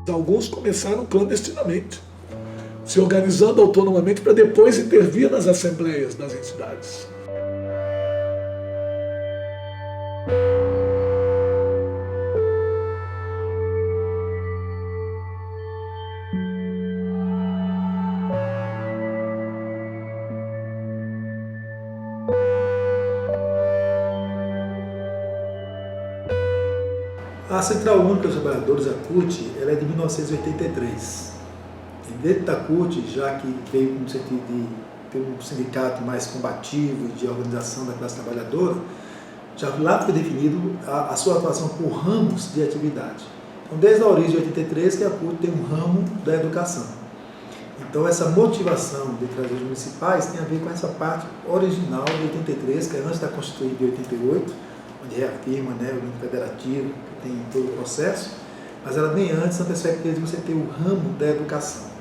Alguns começaram clandestinamente, se organizando autonomamente para depois intervir nas assembleias das entidades. A Central Única dos Trabalhadores, a CUT, ela é de 1983. E dentro da CUT, já que veio no sentido de ter um sindicato mais combativo e de organização da classe trabalhadora, já lá foi definido a sua atuação por ramos de atividade. Então, desde a origem de 83, que a CUT tem um ramo da educação. Então, essa motivação de trazer os municipais tem a ver com essa parte original de 83, que é antes da Constituinte de 88, onde reafirma, né, o índice federativo, que tem todo o processo, mas ela vem antes na perspectiva de você ter o ramo da educação.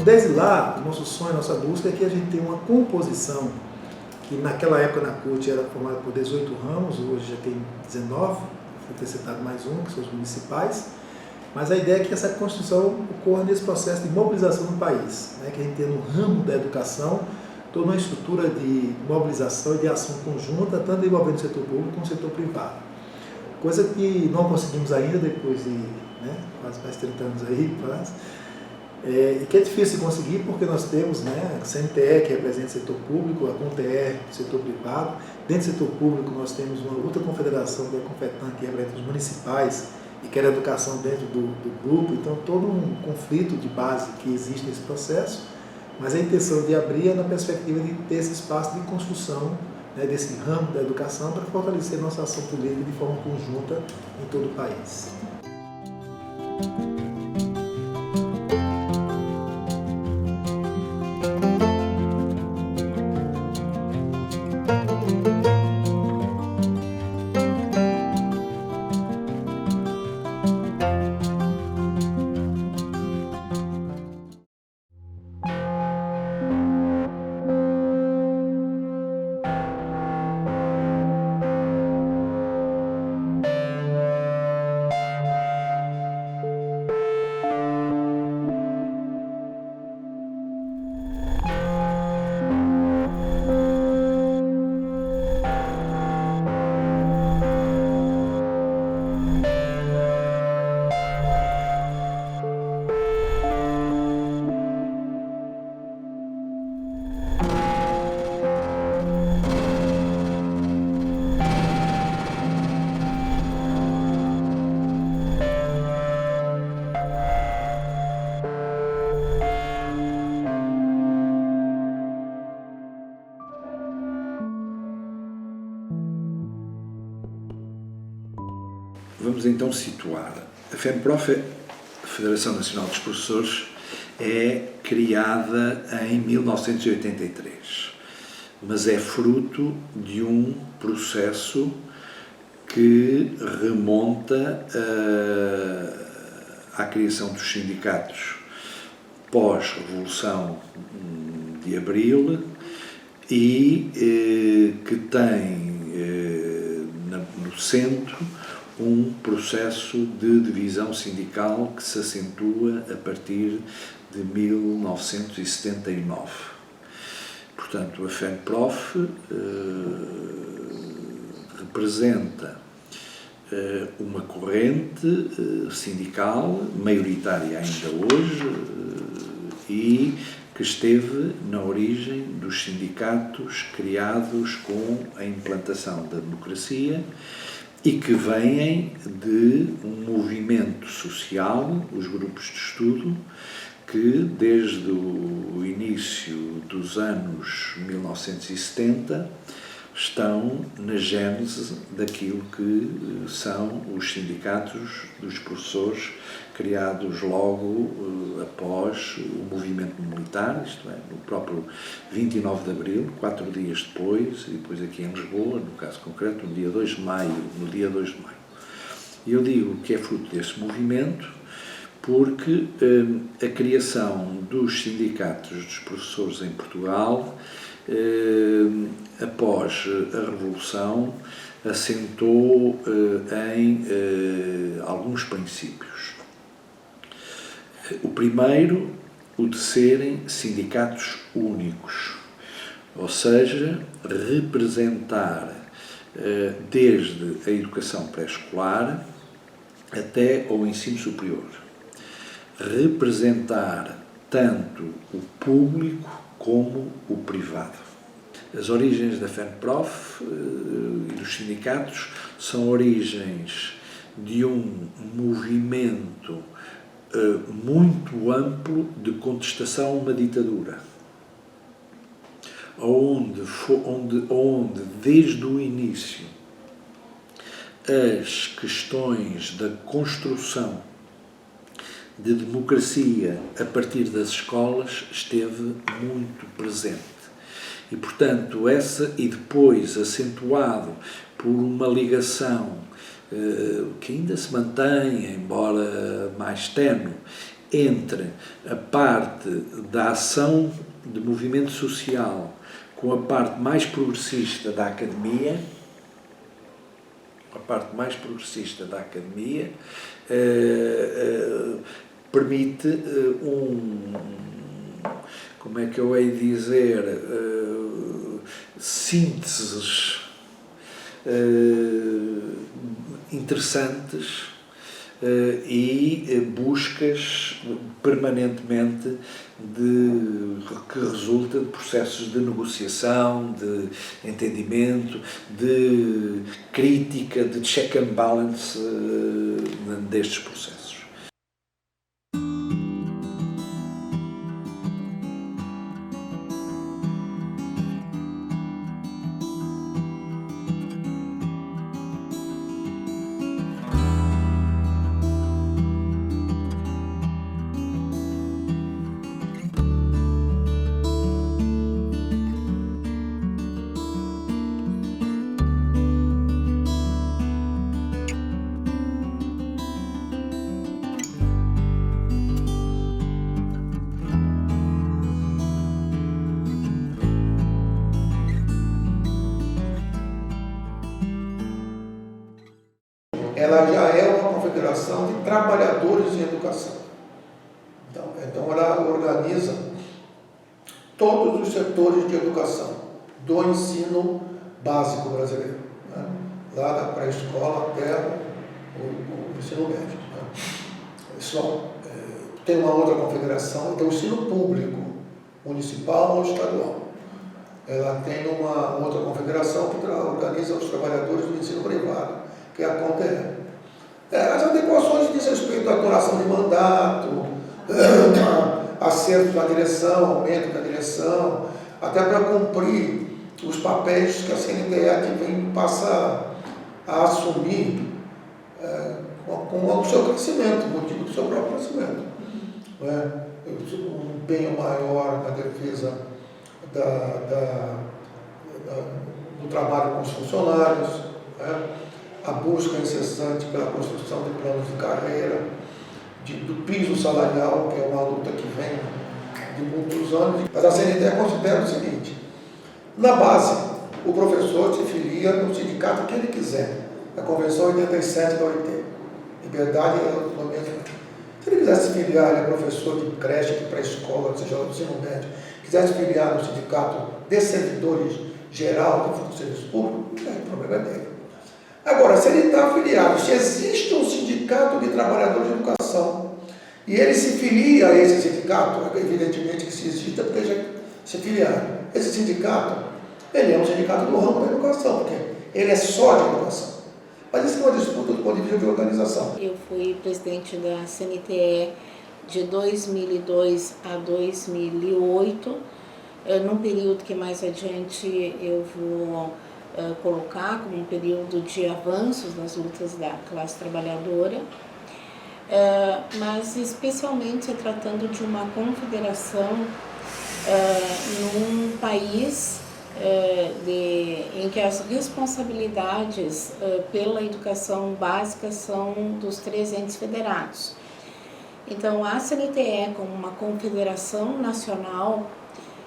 Desde lá, o nosso sonho, a nossa busca é que a gente tenha uma composição que naquela época na CUT era formada por 18 ramos, hoje já tem 19, foi acrescentado mais um, que são os municipais, mas a ideia é que essa construção ocorra nesse processo de mobilização no país, né? Que a gente tenha no ramo da educação toda uma estrutura de mobilização e de ação conjunta, tanto envolvendo o setor público como o setor privado. Coisa que não conseguimos ainda depois de quase mais 30 anos aí, e que é difícil de conseguir porque nós temos a CNTE, que representa o setor público, a CONTER, o setor privado. Dentro do setor público nós temos uma outra confederação, que é a CONFETAN, que representa os municipais e quer a educação dentro do grupo. Então, todo um conflito de base que existe nesse processo, mas a intenção de abrir é na perspectiva de ter esse espaço de construção desse ramo da educação para fortalecer nossa ação política de forma conjunta em todo o país. Vamos então situar. A FENPROF, a Federação Nacional dos Professores, é criada em 1983, mas é fruto de um processo que remonta à criação dos sindicatos pós-Revolução de Abril e que tem no centro um processo de divisão sindical que se acentua a partir de 1979. Portanto, a FENPROF representa uma corrente sindical, maioritária ainda hoje, e que esteve na origem dos sindicatos criados com a implantação da democracia e que vêm de um movimento social, os grupos de estudo, que desde o início dos anos 1970 estão na gênese daquilo que são os sindicatos dos professores, criados logo após o movimento militar, isto é, no próprio 29 de Abril, 4 dias depois, e depois aqui em Lisboa, no caso concreto, no dia 2 de maio. E eu digo que é fruto desse movimento porque a criação dos sindicatos dos professores em Portugal, após a Revolução, assentou em alguns princípios. O primeiro, o de serem sindicatos únicos, ou seja, representar desde a educação pré-escolar até ao ensino superior. Representar tanto o público como o privado. As origens da FENPROF e dos sindicatos são origens de um movimento muito amplo de contestação a uma ditadura, onde desde o início as questões da construção de democracia a partir das escolas esteve muito presente. E, portanto, e depois acentuado por uma ligação que ainda se mantém, embora mais ténue, entre a parte da ação de movimento social com a parte mais progressista da academia, permite como é que eu hei de dizer, sínteses interessantes e buscas permanentemente que resulta de processos de negociação, de entendimento, de crítica, de check and balance destes processos. Ela já é uma confederação de trabalhadores em educação. Então ela organiza todos os setores de educação do ensino básico brasileiro, né? Lá da pré-escola até o ensino médio, né? Tem uma outra confederação, que é o ensino público, municipal ou estadual. Ela tem uma outra confederação que organiza os trabalhadores do ensino privado, que é a CONTER. As adequações diz respeito à duração de mandato, acerto da direção, aumento da direção, até para cumprir os papéis que a CNTE passa a assumir com o seu crescimento, motivo do seu próprio crescimento. Um empenho maior na defesa do trabalho com os funcionários, a busca incessante pela construção de planos de carreira, do piso salarial, que é uma luta que vem de muitos anos. Mas a CNTE considera o seguinte: na base, o professor se filia no sindicato que ele quiser, a Convenção 87 da OIT, liberdade e autonomia. Se ele quiser se filiar, ele é professor de creche, de pré-escola, seja do ensino médio, quiser se filiar no sindicato de servidores geral do serviço público, o problema é dele. Agora, se ele está afiliado, se existe um sindicato de trabalhadores de educação e ele se filia a esse sindicato, evidentemente que se existe, é porque já se filiar. Esse sindicato, ele é um sindicato do ramo da educação, porque ele é só de educação. Mas isso é uma disputa do ponto de vista de organização. Eu fui presidente da CNTE de 2002 a 2008, num período que mais adiante eu vou colocar como um período de avanços nas lutas da classe trabalhadora, mas especialmente se tratando de uma confederação num país em que as responsabilidades pela educação básica são dos 3 entes federados. Então, a CNTE, como uma confederação nacional,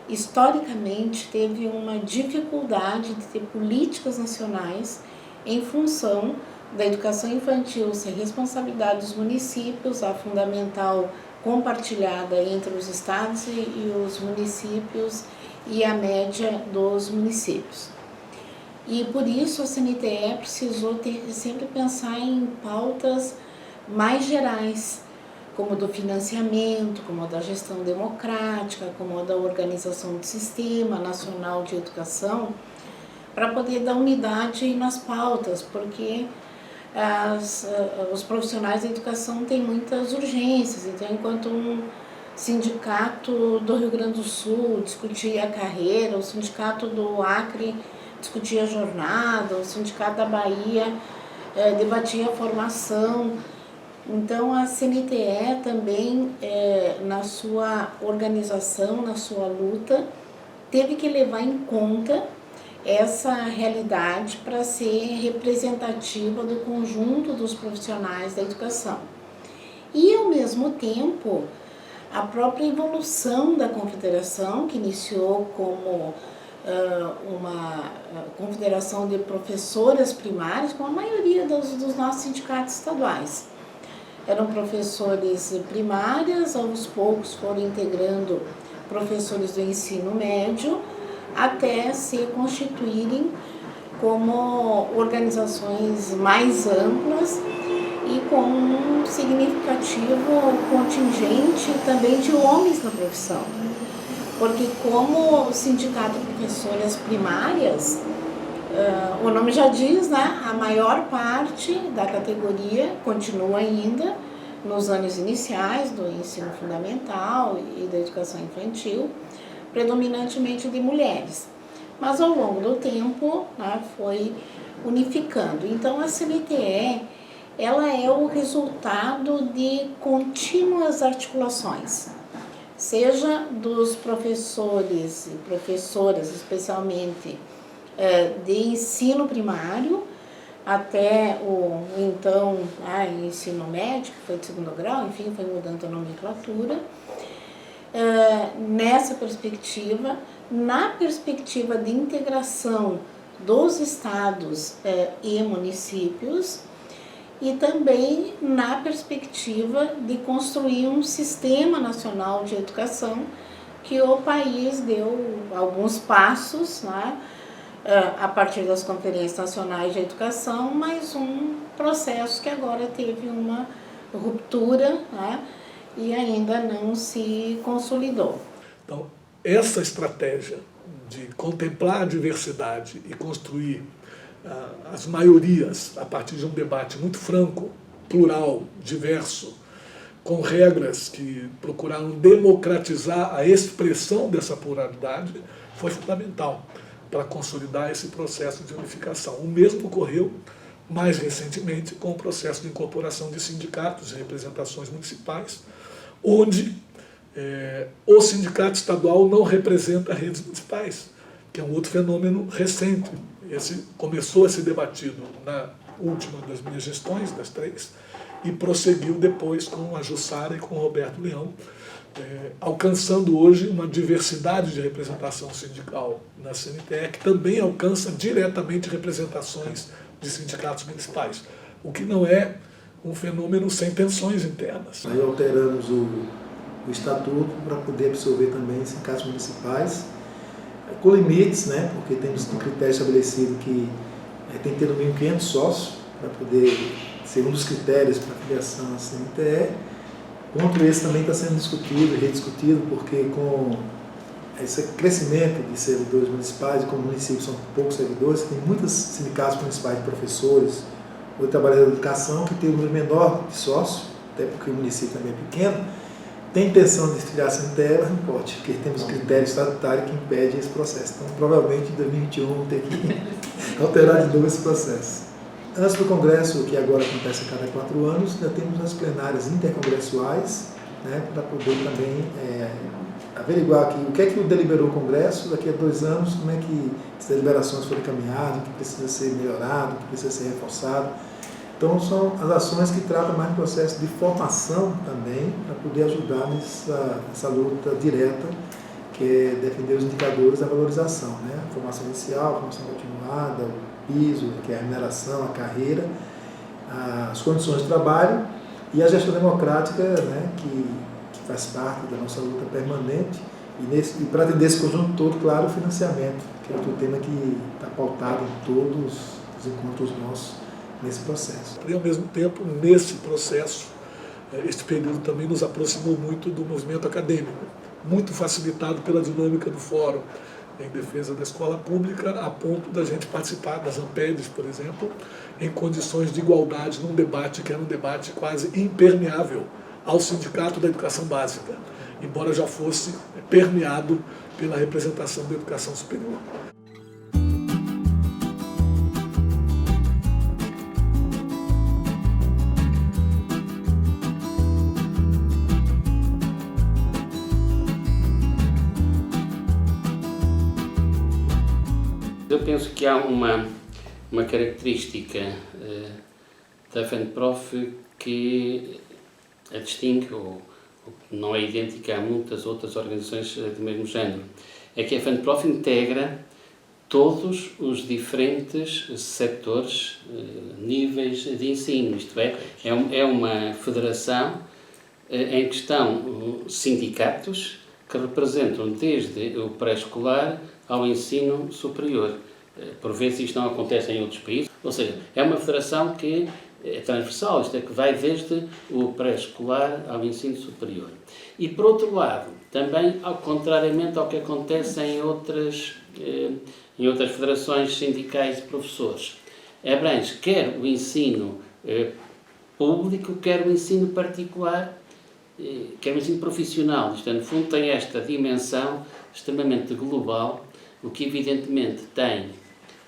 historicamente teve uma dificuldade de ter políticas nacionais em função da educação infantil ser responsabilidade dos municípios, a fundamental compartilhada entre os estados e os municípios e a média dos municípios. E por isso a CNTE precisou sempre pensar em pautas mais gerais, como do financiamento, como da gestão democrática, como da organização do Sistema Nacional de Educação, para poder dar unidade nas pautas, porque os profissionais da educação têm muitas urgências. Então, enquanto um sindicato do Rio Grande do Sul discutia a carreira, o sindicato do Acre discutia a jornada, o sindicato da Bahia debatia a formação. Então, a CNTE também, na sua organização, na sua luta, teve que levar em conta essa realidade para ser representativa do conjunto dos profissionais da educação. E, ao mesmo tempo, a própria evolução da confederação, que iniciou como uma confederação de professoras primárias, como a maioria dos nossos sindicatos estaduais. Eram professores primárias, aos poucos foram integrando professores do ensino médio, até se constituírem como organizações mais amplas e com um significativo contingente também de homens na profissão. Porque como o sindicato de professoras primárias, o nome já diz, né? A maior parte da categoria continua ainda nos anos iniciais do ensino fundamental e da educação infantil, predominantemente de mulheres. Mas ao longo do tempo, né, foi unificando. Então a CNTE, ela é o resultado de contínuas articulações, seja dos professores e professoras, especialmente de ensino primário, até o então ensino médio, que foi de 2º grau, enfim, foi mudando a nomenclatura. Nessa perspectiva, na perspectiva de integração dos estados e municípios, e também na perspectiva de construir um sistema nacional de educação, que o país deu alguns passos, né, a partir das conferências nacionais de educação, mas um processo que agora teve uma ruptura, né, e ainda não se consolidou. Então, essa estratégia de contemplar a diversidade e construir as maiorias a partir de um debate muito franco, plural, diverso, com regras que procuraram democratizar a expressão dessa pluralidade, foi fundamental para consolidar esse processo de unificação. O mesmo ocorreu mais recentemente com o processo de incorporação de sindicatos e representações municipais, onde o sindicato estadual não representa redes municipais, que é um outro fenômeno recente. Esse começou a ser debatido na última das minhas gestões, das 3, e prosseguiu depois com a Jussara e com o Roberto Leão, alcançando hoje uma diversidade de representação sindical na CNTE, que também alcança diretamente representações de sindicatos municipais, o que não é um fenômeno sem tensões internas. Aí alteramos o estatuto para poder absorver também sindicatos municipais, com limites, né, porque temos um critério estabelecido que tem que ter no mínimo 500 sócios, para poder ser um dos critérios para a filiação à CNTE. Ponto esse também está sendo discutido e rediscutido, porque com esse crescimento de servidores municipais, e como municípios são poucos servidores, tem muitos sindicatos municipais de professores ou de trabalhadores da educação que tem um número menor de sócios, até porque o município também é pequeno, tem intenção de filiar a CNTE, mas não pode, porque temos critérios estatutários que impedem esse processo. Então, provavelmente, em 2021, vamos ter que alterar de novo esse processo. Antes do Congresso, que agora acontece a cada 4 anos, ainda temos as plenárias intercongressuais, né, para poder também averiguar aqui o que é que deliberou o Congresso, daqui a 2 anos, como é que as deliberações foram encaminhadas, o que precisa ser melhorado, o que precisa ser reforçado. Então, são as ações que tratam mais do processo de formação também, para poder ajudar nessa luta direta, que é defender os indicadores da valorização, né? A formação inicial, a formação continuada, o piso, que é a remuneração, a carreira, as condições de trabalho e a gestão democrática, né? que faz parte da nossa luta permanente. E para atender esse conjunto todo, claro, o financiamento, que é outro tema que está pautado em todos os encontros nossos nesse processo. E, ao mesmo tempo, nesse processo, este período também nos aproximou muito do movimento acadêmico, muito facilitado pela dinâmica do Fórum em Defesa da Escola Pública, a ponto da gente participar das AMPEDs, por exemplo, em condições de igualdade, num debate que era um debate quase impermeável ao Sindicato da Educação Básica, embora já fosse permeado pela representação da educação superior. Eu penso que há uma característica da FENPROF que a distingue, ou não é idêntica a muitas outras organizações do mesmo género. É que a FENPROF integra todos os diferentes setores, níveis de ensino, isto é uma federação em que estão sindicatos que representam desde o pré-escolar ao ensino superior. Por vezes isto não acontece em outros países, ou seja, é uma federação que é transversal, isto é, que vai desde o pré-escolar ao ensino superior. E, por outro lado, também, contrariamente ao que acontece em outras federações sindicais de professores, abrange quer o ensino público, quer o ensino particular, quer o ensino profissional. Isto, no fundo, tem esta dimensão extremamente global, o que evidentemente tem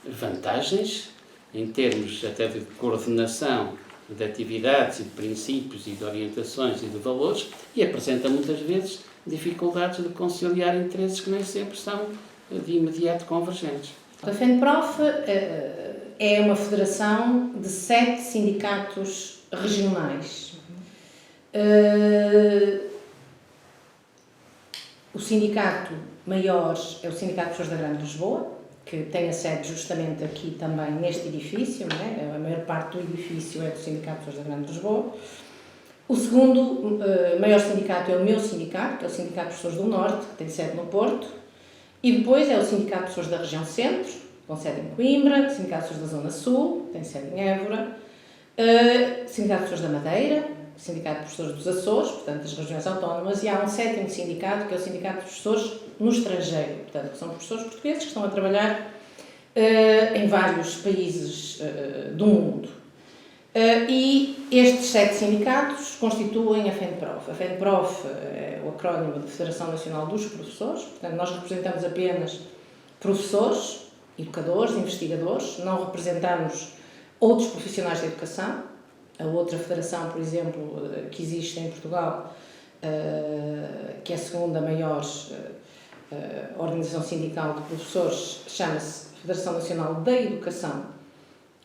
vantagens em termos até de coordenação de atividades e de princípios e de orientações e de valores, e apresenta muitas vezes dificuldades de conciliar interesses que nem sempre são de imediato convergentes. A FENPROF é uma federação de 7 sindicatos regionais. O sindicato maior é o Sindicato de Professores da Grande Lisboa, que tem a sede justamente aqui também neste edifício, não é? A maior parte do edifício é do Sindicato de Professores da Grande Lisboa. O segundo maior sindicato é o meu sindicato, que é o Sindicato de Professores do Norte, que tem sede no Porto, e depois é o Sindicato de Professores da Região Centro, com sede em Coimbra, o Sindicato de Professores da Zona Sul, que tem sede em Évora, o Sindicato de Professores da Madeira, o Sindicato de Professores dos Açores, portanto, das regiões autónomas, e há um 7º sindicato, que é o Sindicato de Professores no estrangeiro, portanto, que são professores portugueses que estão a trabalhar em vários países do mundo. E estes 7 sindicatos constituem a FENPROF. A FENPROF é o acrónimo de Federação Nacional dos Professores, portanto, nós representamos apenas professores, educadores, investigadores, não representamos outros profissionais da educação. A outra federação, por exemplo, que existe em Portugal, que é a segunda maior organização sindical de professores, chama-se Federação Nacional da Educação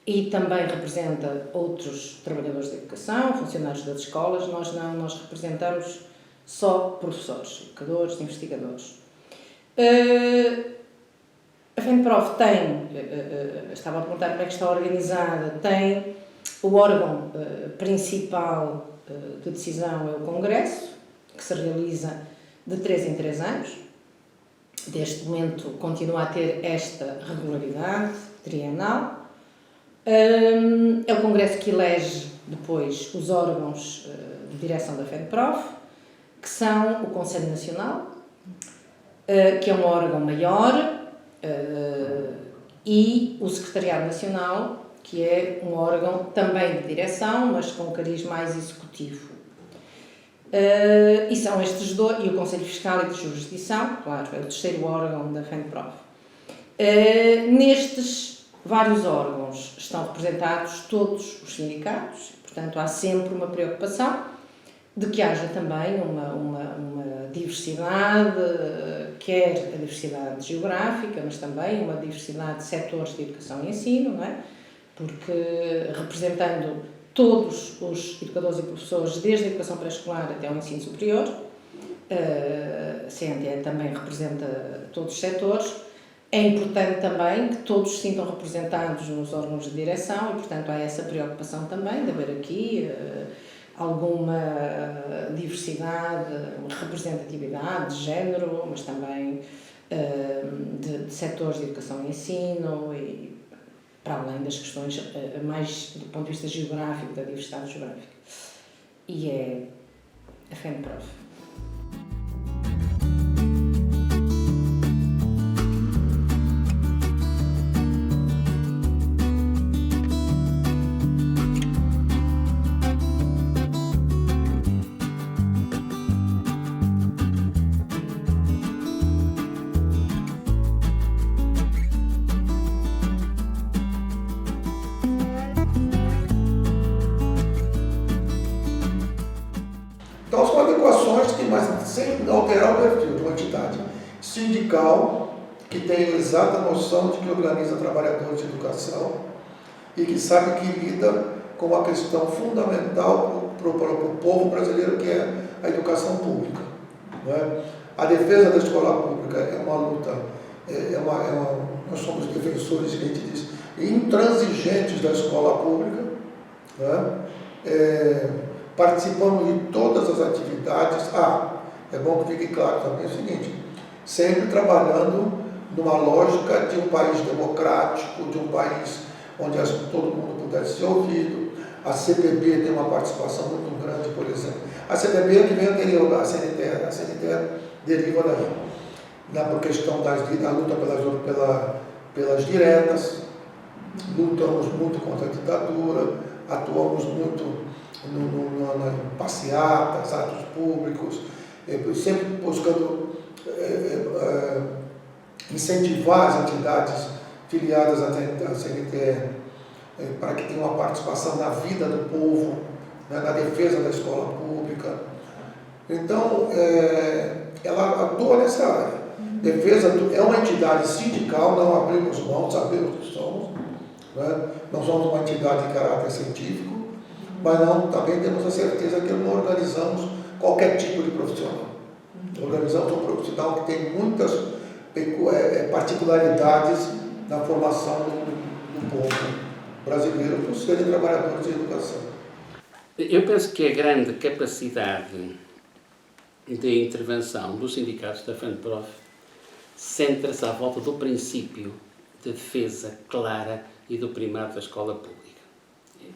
e também representa outros trabalhadores da educação, funcionários das escolas. Nós não, nós representamos só professores, educadores, investigadores. A FENPROF tem, estava a perguntar como é que está organizada, tem o órgão principal de decisão é o Congresso, que se realiza de 3 em 3 anos. Deste momento continua a ter esta regularidade trienal. É o Congresso que elege depois os órgãos de direção da FENPROF, que são o Conselho Nacional, que é um órgão maior, e o Secretariado Nacional, que é um órgão também de direção, mas com um cariz mais executivo. E são estes dois, e o Conselho Fiscal e de Jurisdição, claro, é o terceiro órgão da FENPROF. Nestes vários órgãos estão representados, todos os sindicatos, portanto há sempre uma preocupação de que haja também uma diversidade, quer a diversidade geográfica, mas também uma diversidade de setores de educação e ensino, não é? Porque representando todos os educadores e professores, desde a educação pré-escolar até ao ensino superior, a CNTE também representa todos os setores. É importante também que todos se sintam representados nos órgãos de direção e, portanto, há essa preocupação também de haver aqui alguma diversidade, representatividade de género, mas também de setores de educação e ensino e para além das questões mais do ponto de vista geográfico, da diversidade geográfica. E é a FENPROF. Então, são adequações que, mas sem alterar o perfil de uma entidade sindical que tem a exata noção de que organiza trabalhadores de educação e que sabe que lida com uma questão fundamental para o povo brasileiro, que é a educação pública. Não é? A defesa da escola pública é uma luta, nós somos defensores, a gente diz, intransigentes da escola pública, não é? Participamos de todas as atividades. É bom que fique claro também o seguinte, sempre trabalhando numa lógica de um país democrático, de um país onde todo mundo pudesse ser ouvido. A CPB tem uma participação muito grande, por exemplo. A CPB é que vem anterior da CNTE, a CNTE deriva por questão da luta pelas diretas, lutamos muito contra a ditadura, atuamos muito em passeatas, atos públicos, sempre buscando incentivar as entidades filiadas à CNTE para que tenham uma participação na vida do povo, né, na defesa da escola pública. Então, ela atua nessa área. Defesa é uma entidade sindical, não abrimos mão, sabemos que somos, né? Não somos uma entidade de caráter científico, mas também temos a certeza que não organizamos qualquer tipo de profissional. Organizamos um profissional que tem muitas particularidades na formação do povo brasileiro por serem trabalhadores de educação. Eu penso que a grande capacidade de intervenção dos sindicatos da FENPROF centra-se à volta do princípio de defesa clara e do primado da escola pública.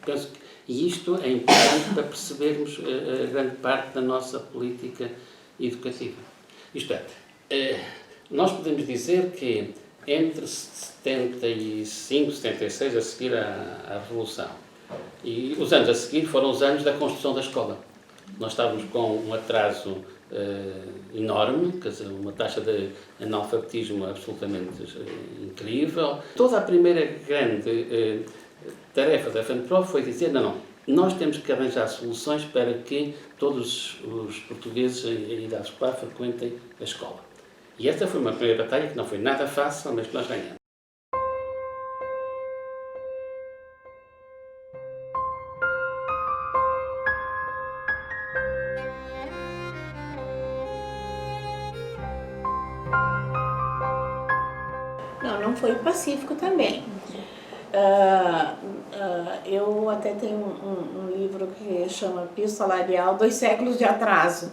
Penso que isto é importante para percebermos a grande parte da nossa política educativa. Isto é, nós podemos dizer que entre 75 e 76, a seguir à Revolução, e os anos a seguir foram os anos da construção da escola. Nós estávamos com um atraso enorme, quer dizer, uma taxa de analfabetismo absolutamente incrível. Toda a primeira grande tarefa da FENPROF foi dizer, não, nós temos que arranjar soluções para que todos os portugueses em idade escolar frequentem a escola. E esta foi uma primeira batalha que não foi nada fácil, mas que nós ganhamos. Não foi pacífico também. Eu até tenho um livro que chama Piso Salarial, 2 séculos de atraso,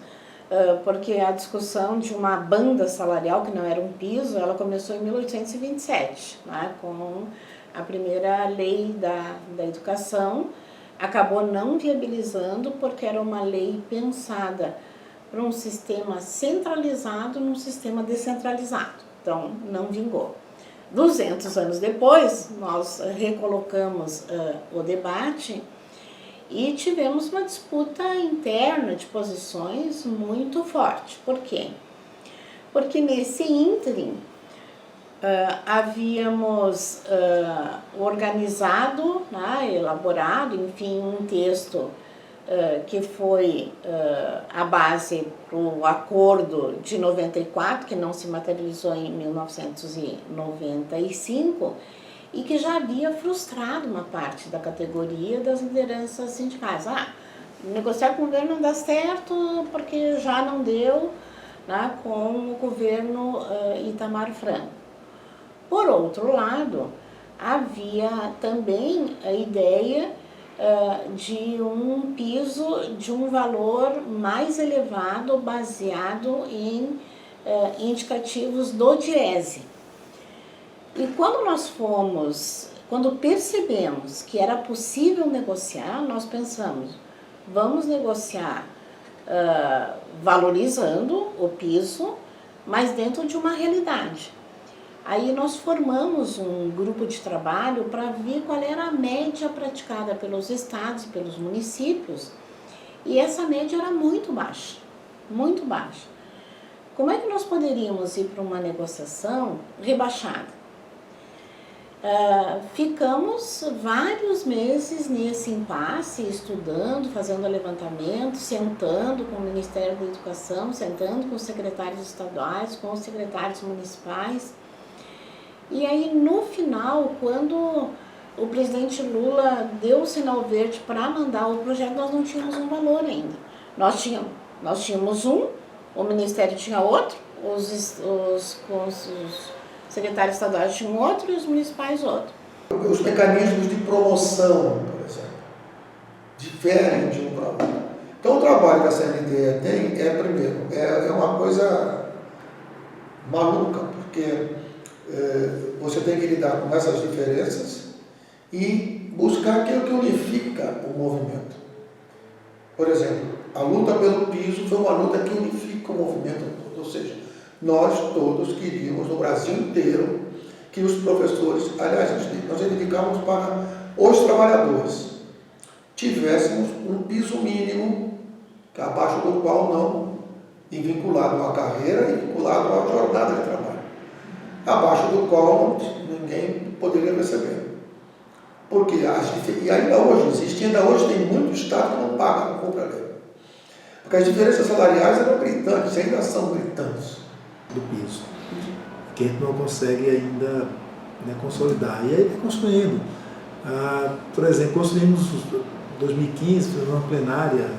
porque a discussão de uma banda salarial, que não era um piso, ela começou em 1827, né, com a primeira lei da educação, acabou não viabilizando porque era uma lei pensada para um sistema centralizado num sistema descentralizado, então não vingou. 200 anos depois, nós recolocamos o debate e tivemos uma disputa interna de posições muito forte. Por quê? Porque nesse ínterim, havíamos organizado, né, elaborado, enfim, um texto que foi a base para o acordo de 94, que não se materializou em 1995, e que já havia frustrado uma parte da categoria das lideranças sindicais. Negociar com o governo não dá certo porque já não deu, né, com o governo Itamar Franco. Por outro lado, havia também a ideia de um piso de um valor mais elevado baseado em indicativos do Diese. E quando percebemos que era possível negociar, nós pensamos, vamos negociar valorizando o piso, mas dentro de uma realidade. Aí nós formamos um grupo de trabalho para ver qual era a média praticada pelos estados e pelos municípios, e essa média era muito baixa, muito baixa. Como é que nós poderíamos ir para uma negociação rebaixada? Ficamos vários meses nesse impasse, estudando, fazendo levantamento, sentando com o Ministério da Educação, sentando com os secretários estaduais, com os secretários municipais. E aí, no final, quando o presidente Lula deu o sinal verde para mandar o projeto, nós não tínhamos um valor ainda. Nós tínhamos um, o Ministério tinha outro, os secretários estaduais tinham outro e os municipais outro. Os mecanismos de promoção, por exemplo, diferem de um para outro. Então, o trabalho que a CNTE tem primeiro, é uma coisa maluca, porque você tem que lidar com essas diferenças e buscar aquilo que unifica o movimento. Por exemplo, a luta pelo piso foi uma luta que unifica o movimento todo, ou seja, nós todos queríamos no Brasil inteiro que os professores, aliás, nós reivindicamos para os trabalhadores, tivéssemos um piso mínimo, abaixo do qual não, e vinculado à carreira e vinculado à jornada de trabalho, abaixo do qual ninguém poderia receber. Porque e ainda hoje existe, ainda hoje tem muito estado que não paga, não compra lei. Porque as diferenças salariais eram gritantes, ainda são gritantes. Do piso, que a gente não consegue ainda, né, consolidar. E aí está construindo. Por exemplo, construímos em 2015, uma plenária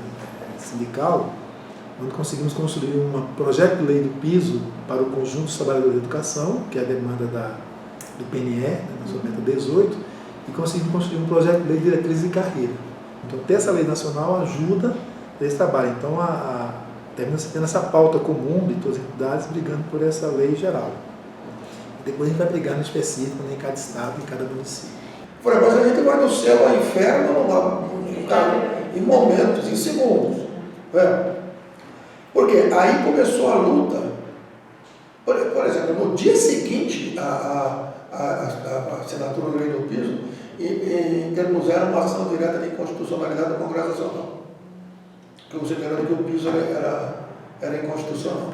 sindical, onde conseguimos construir um projeto de lei do piso para o conjunto dos trabalhadores da educação, que é a demanda do PNE, da sua meta 18, e conseguimos construir um projeto de lei de diretrizes de carreira. Então, ter essa lei nacional ajuda nesse trabalho. Então, termina tendo essa pauta comum de todas as entidades brigando por essa lei geral. Depois a gente vai brigar no específico, em cada estado, em cada município. Mas a gente vai do céu ao inferno em momentos, em segundos. Porque aí começou a luta. Por exemplo, no dia seguinte à assinatura da lei do piso, interpuseram uma ação direta de inconstitucionalidade do Congresso Nacional, considerando que o piso era inconstitucional.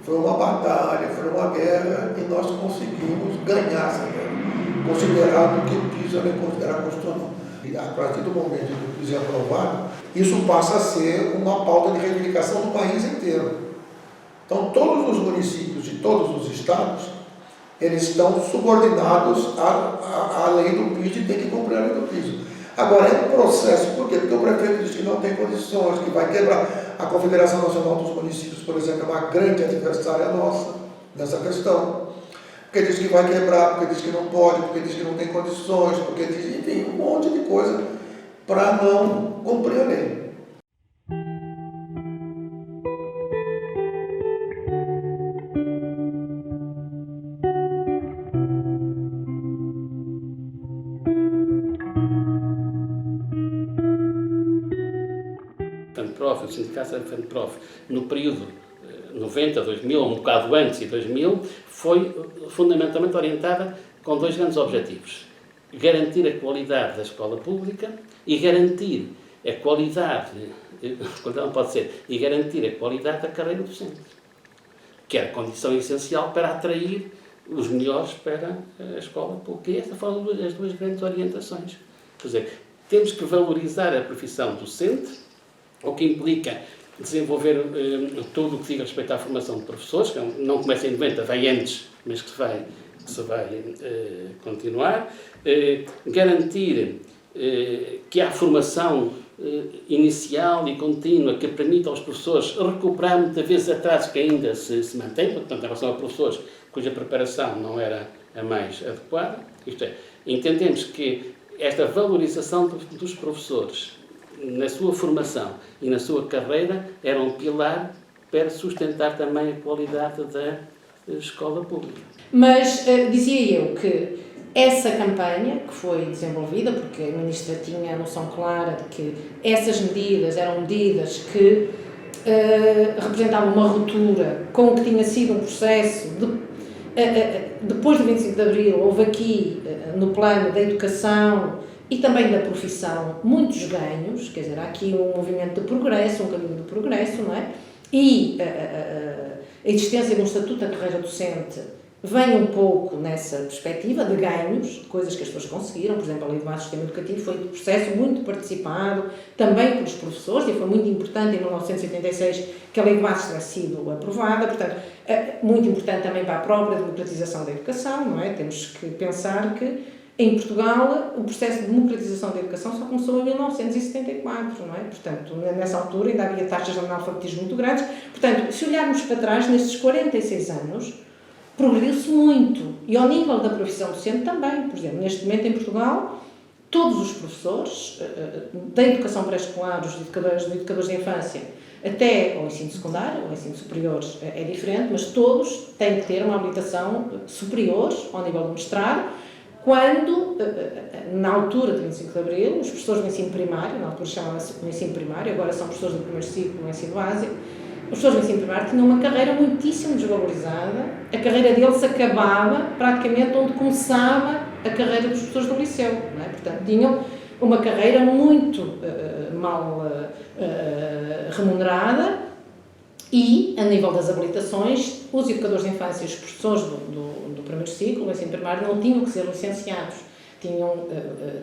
Foi uma batalha, foi uma guerra, e nós conseguimos ganhar essa guerra, considerando que o piso era constitucional. E a partir do momento que o piso é aprovado, isso passa a ser uma pauta de reivindicação do país inteiro. Então, todos os municípios de todos os estados, eles estão subordinados à lei do piso e têm que cumprir a lei do piso. Agora, é um processo, por quê? Porque o prefeito diz que não tem condições, que vai quebrar. A Confederação Nacional dos Municípios, por exemplo, é uma grande adversária nossa nessa questão. Porque diz que vai quebrar, porque diz que não pode, porque diz que não tem condições, porque diz, enfim, um monte de coisa para não cumprir a lei. O sindicato da FENPROF, no período 90, 2000, um bocado antes de 2000, foi fundamentalmente orientada com dois grandes objetivos: garantir a qualidade da escola pública e garantir a qualidade, não pode ser, e garantir a qualidade da carreira docente, que era condição essencial para atrair os melhores para a escola pública. E estas foram as duas grandes orientações. Quer dizer, temos que valorizar a profissão docente, o que implica desenvolver tudo o que diga respeito à formação de professores, que não começa em 90, vai antes, mas que se vai continuar. Garantir que há formação inicial e contínua que permita aos professores recuperar muitas vezes atrasos que ainda se mantêm, portanto, em relação a professores cuja preparação não era a mais adequada. Isto é, entendemos que esta valorização dos professores na sua formação e na sua carreira era um pilar para sustentar também a qualidade da escola pública. Mas dizia eu que essa campanha que foi desenvolvida, porque a Ministra tinha a noção clara de que essas medidas eram medidas que representavam uma ruptura com o que tinha sido um processo depois do 25 de Abril, houve aqui, no plano da educação e também da profissão, muitos ganhos, quer dizer, há aqui um movimento de progresso, um caminho de progresso, não é? E a existência de um estatuto da carreira docente vem um pouco nessa perspectiva de ganhos, coisas que as pessoas conseguiram. Por exemplo, a Lei de Base do Sistema Educativo foi um processo muito participado, também pelos professores, e foi muito importante em 1986 que a Lei de Base tivesse sido aprovada, portanto, muito importante também para a própria democratização da educação, não é? Temos que pensar que em Portugal, o processo de democratização da educação só começou em 1974, não é? Portanto, nessa altura ainda havia taxas de analfabetismo muito grandes. Portanto, se olharmos para trás, nestes 46 anos, progrediu-se muito. E ao nível da profissão docente também. Por exemplo, neste momento em Portugal, todos os professores da educação pré-escolar, os educadores de infância, até ao ensino secundário, ao ensino superior é diferente, mas todos têm que ter uma habilitação superior ao nível do mestrado, quando, na altura do 25 de Abril, os professores do ensino primário, na altura chamavam-se o ensino primário, agora são professores do primeiro ciclo no ensino básico, os professores do ensino primário tinham uma carreira muitíssimo desvalorizada. A carreira deles acabava praticamente onde começava a carreira dos professores do liceu, não é? Portanto, tinham uma carreira muito mal remunerada e, a nível das habilitações, os educadores de infância e os professores do primeiro ciclo, do ensino primário, não tinham que ser licenciados, tinham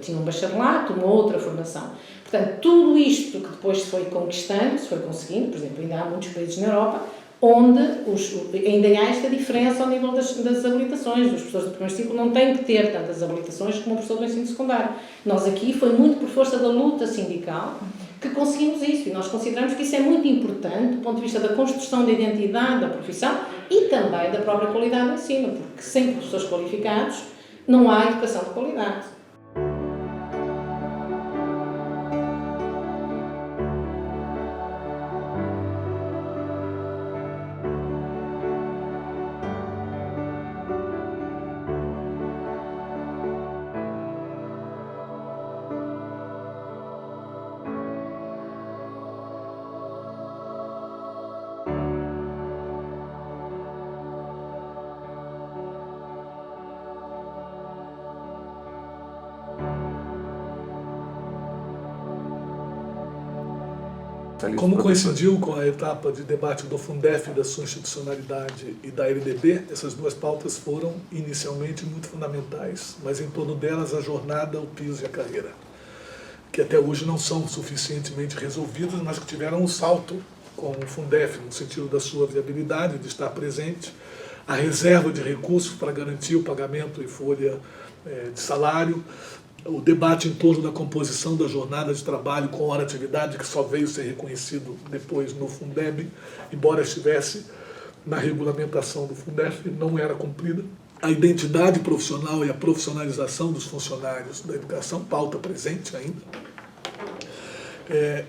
um bacharelato, uma outra formação. Portanto, tudo isto que depois se foi conquistando, se foi conseguindo, por exemplo, ainda há muitos países na Europa, onde ainda há esta diferença ao nível das habilitações. Os professores do primeiro ciclo não têm que ter tantas habilitações como o professor do ensino secundário. Nós aqui foi muito por força da luta sindical que conseguimos isso, e nós consideramos que isso é muito importante do ponto de vista da construção da identidade da profissão e também da própria qualidade do ensino, porque sem professores qualificados não há educação de qualidade. Como coincidiu com a etapa de debate do Fundef, da sua institucionalidade e da LDB, essas duas pautas foram inicialmente muito fundamentais, mas em torno delas a jornada, o piso e a carreira, que até hoje não são suficientemente resolvidas, mas que tiveram um salto com o Fundef, no sentido da sua viabilidade, de estar presente, a reserva de recursos para garantir o pagamento em folha de salário, o debate em torno da composição da jornada de trabalho com hora de atividade, que só veio ser reconhecido depois no Fundeb, embora estivesse na regulamentação do Fundef, não era cumprida. A identidade profissional e a profissionalização dos funcionários da educação, pauta presente ainda.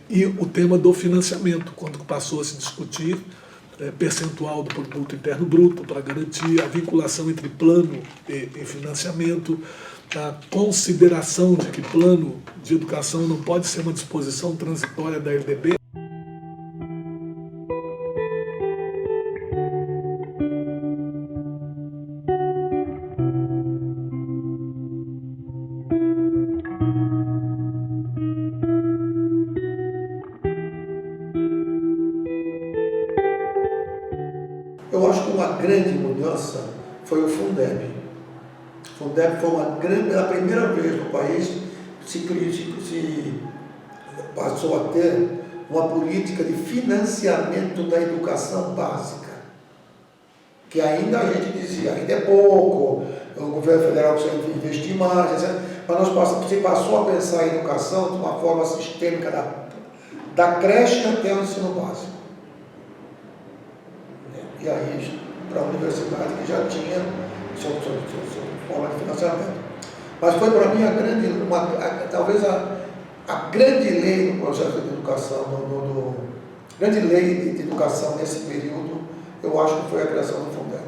E o tema do financiamento, quando passou a se discutir percentual do produto interno bruto para garantir a vinculação entre plano e financiamento, a consideração de que plano de educação não pode ser uma disposição transitória da LDB. Eu acho que uma grande mudança foi o Fundeb. O Fundeb foi pela primeira vez no país, se passou a ter uma política de financiamento da educação básica, que ainda a gente dizia, ainda é pouco, o governo federal precisa investir mais, etc. Mas se passou a pensar em educação de uma forma sistêmica da creche até o ensino básico. E aí, para a universidade que já tinha sua forma de financiamento. Mas foi para mim talvez a grande lei no processo de educação, grande lei de educação nesse período, eu acho que foi a criação do Fundeb.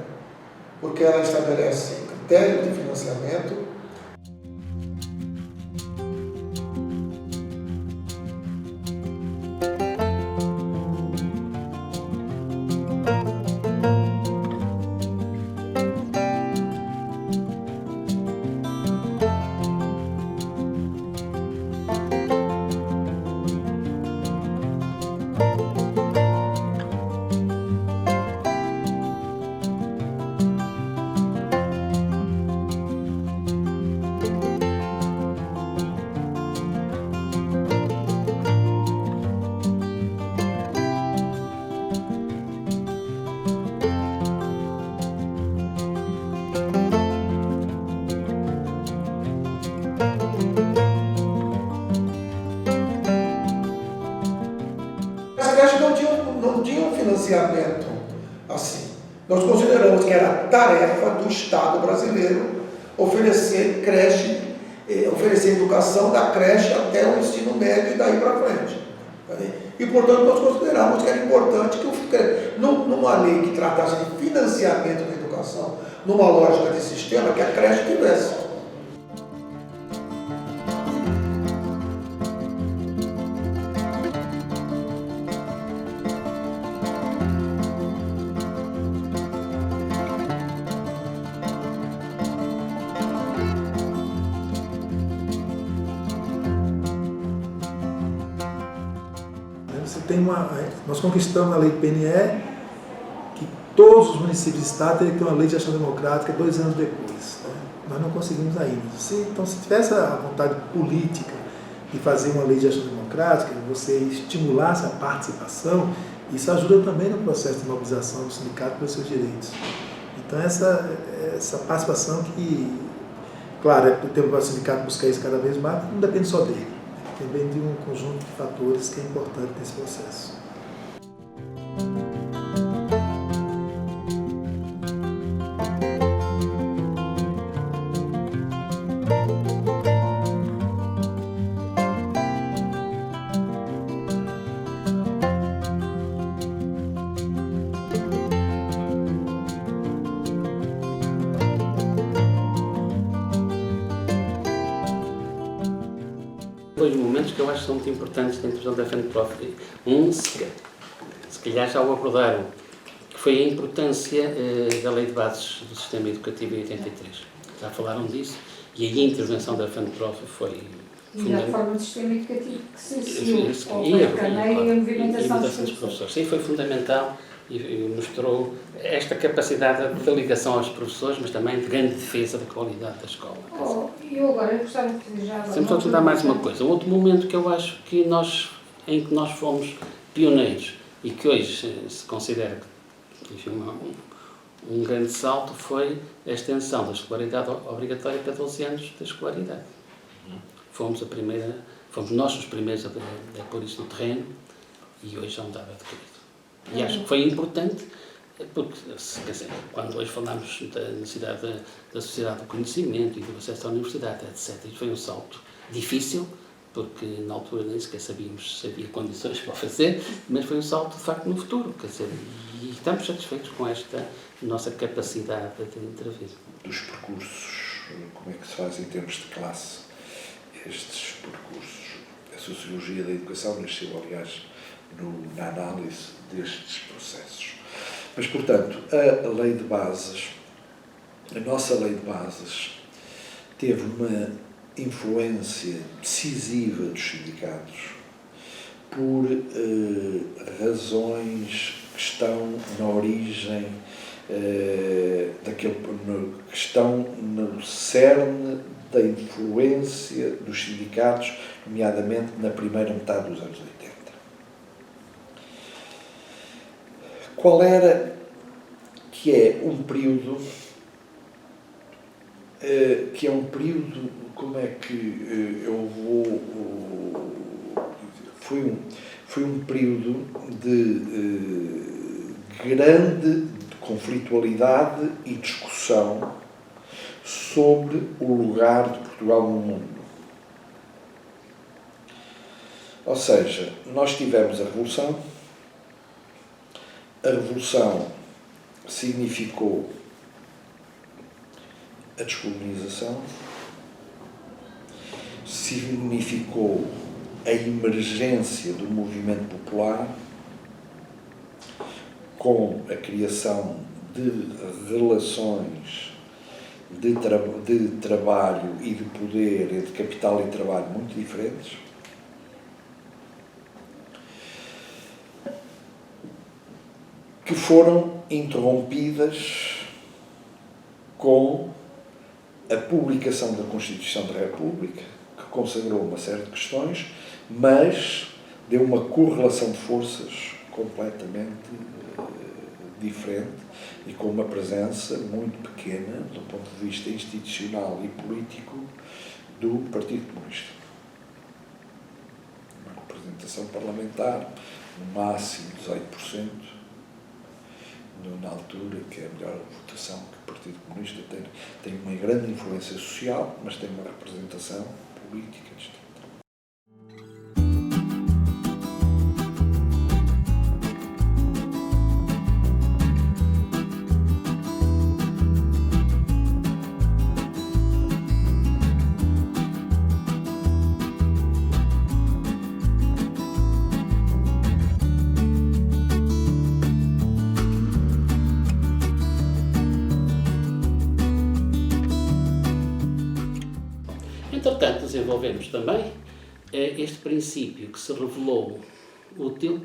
Porque ela estabelece critérios de financiamento. Não tinha um financiamento assim. Nós consideramos que era tarefa do Estado brasileiro oferecer educação da creche até o ensino médio e daí para frente. E, portanto, nós consideramos que era importante que, numa lei que tratasse de financiamento da educação, numa lógica de sistema, que a creche tivesse. Nós conquistamos a lei do PNE, que todos os municípios de estado teriam que ter uma lei de gestão democrática 2 anos depois. Né? Nós não conseguimos ainda. Então, se tivesse a vontade política de fazer uma lei de gestão democrática, você estimulasse a participação, isso ajuda também no processo de mobilização do sindicato pelos seus direitos. Então, essa participação que, claro, é tempo para o sindicato buscar isso cada vez mais, não depende só dele. Depende de um conjunto de fatores que é importante nesse processo. Dois momentos que eu acho que são muito importantes dentro da FENPROF. Se calhar já o abordaram, que foi a importância da Lei de Bases do Sistema Educativo em 83. Já falaram disso, e aí a intervenção da FENPROF foi fundamental. E a reforma do sistema educativo que se seguiu, e a movimentação dos professores. Sim, foi fundamental e mostrou esta capacidade de ligação aos professores, mas também de grande defesa da qualidade da escola. Eu agora gostava de já... Sempre vou dar mais uma coisa. Um outro momento que eu acho que em que nós fomos pioneiros e que hoje se considera que um grande salto foi a extensão da escolaridade obrigatória para 12 anos da escolaridade. Fomos nós os primeiros a pôr isso no terreno e hoje já não estava adquirido. E acho que foi importante, porque, quer dizer, quando hoje falamos da necessidade da sociedade do conhecimento e do acesso à universidade, etc., isso foi um salto difícil, porque na altura nem sequer sabíamos se havia condições para o fazer, mas foi um salto, de facto, no futuro, quer dizer, e estamos satisfeitos com esta nossa capacidade de intervir. Dos percursos, como é que se faz em termos de classe estes percursos? A sociologia da educação nasceu, aliás, na análise destes processos. Mas, portanto, a lei de bases, a nossa lei de bases, teve uma influência decisiva dos sindicatos por razões que estão na origem que estão no cerne da influência dos sindicatos, nomeadamente na primeira metade dos anos 80. Qual era, que é um período, como é que eu vou... Foi um período de grande conflitualidade e discussão sobre o lugar de Portugal no mundo. Ou seja, nós tivemos a Revolução significou a descolonização, significou a emergência do movimento popular, com a criação de relações de trabalho e de poder entre capital e trabalho muito diferentes, que foram interrompidas com a publicação da Constituição da República, que consagrou uma série de questões, mas deu uma correlação de forças completamente diferente e com uma presença muito pequena, do ponto de vista institucional e político, do Partido Comunista. Uma representação parlamentar, no máximo 18%, na altura, que é a melhor votação que o Partido Comunista tem uma grande influência social, mas tem uma representação política distinta. Entretanto, desenvolvemos também este princípio que se revelou útil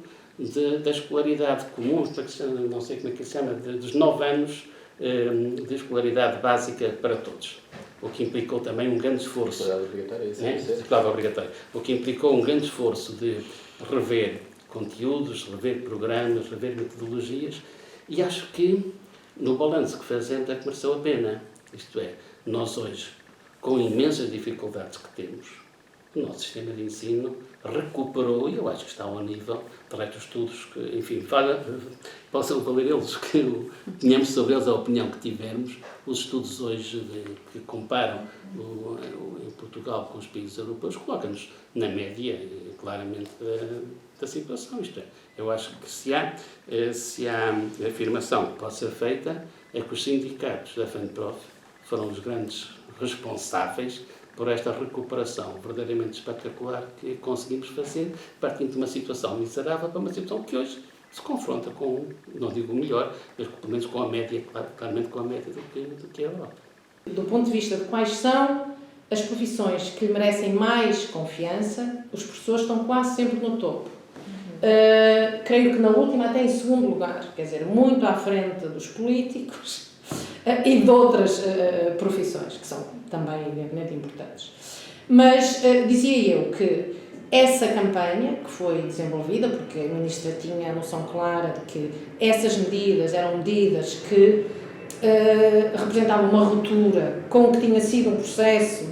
da escolaridade comum, não sei como é que se chama, dos 9 anos de escolaridade básica para todos. O que implicou também um grande esforço. Escola obrigatória. O que implicou um grande esforço de rever conteúdos, rever programas, rever metodologias, e acho que no balanço que fazemos é que mereceu a pena. Isto é, nós hoje, com imensas dificuldades que temos, o nosso sistema de ensino recuperou, e eu acho que está ao nível de resto estudos que, enfim, possam valer eles, que tenhamos sobre eles a opinião que tivermos. Os estudos hoje que comparam em Portugal com os países europeus colocam-nos na média, claramente, da situação. Isto é, eu acho que se há afirmação que pode ser feita, é que os sindicatos da FENPROF foram os grandes responsáveis por esta recuperação verdadeiramente espetacular que conseguimos fazer, partindo de uma situação miserável para uma situação que hoje se confronta com, não digo o melhor, mas pelo menos com a média, claramente com a média do que é a Europa. Do ponto de vista de quais são as profissões que merecem mais confiança, os professores estão quase sempre no topo. Creio que na última até em segundo lugar, quer dizer, muito à frente dos políticos e de outras profissões, que são também, evidentemente, importantes. Mas dizia eu que essa campanha que foi desenvolvida, porque a Ministra tinha a noção clara de que essas medidas eram medidas que representavam uma ruptura com o que tinha sido um processo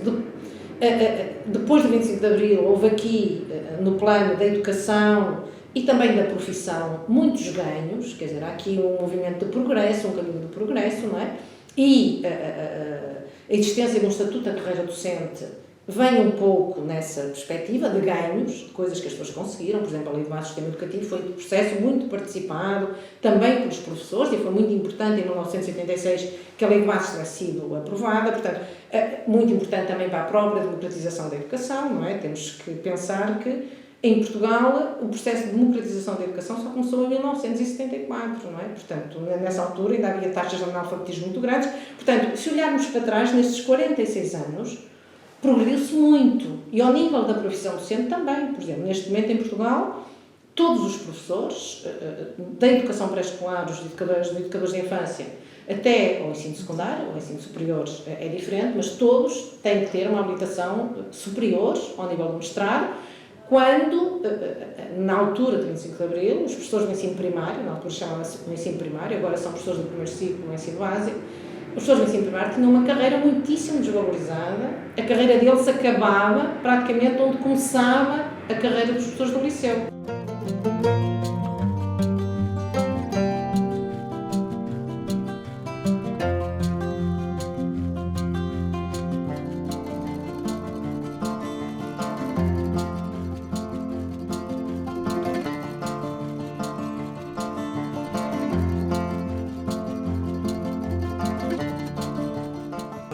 depois do 25 de Abril, houve aqui, no plano da educação e também da profissão, muitos ganhos, quer dizer, há aqui um movimento de progresso, um caminho de progresso, não é? E a existência de um estatuto da carreira docente vem um pouco nessa perspectiva de ganhos, de coisas que as pessoas conseguiram. Por exemplo, a Lei de Base do Sistema Educativo foi um processo muito participado, também pelos professores, e foi muito importante em 1986 que a Lei de Base tivesse sido aprovada, portanto, muito importante também para a própria democratização da educação, não é? Temos que pensar que em Portugal, o processo de democratização da educação só começou em 1974, não é? Portanto, nessa altura ainda havia taxas de analfabetismo muito grandes. Portanto, se olharmos para trás, nestes 46 anos, progrediu-se muito. E ao nível da profissão docente também. Por exemplo, neste momento em Portugal, todos os professores, da educação pré-escolar, dos educadores de infância, até ao ensino secundário, ao ensino superior é diferente, mas todos têm que ter uma habilitação superior ao nível do mestrado, quando, na altura do 25 de Abril, os professores do ensino primário, na altura chamava-se o ensino primário, agora são professores do primeiro ciclo no ensino básico, os professores do ensino primário tinham uma carreira muitíssimo desvalorizada, a carreira deles acabava praticamente onde começava a carreira dos professores do liceu.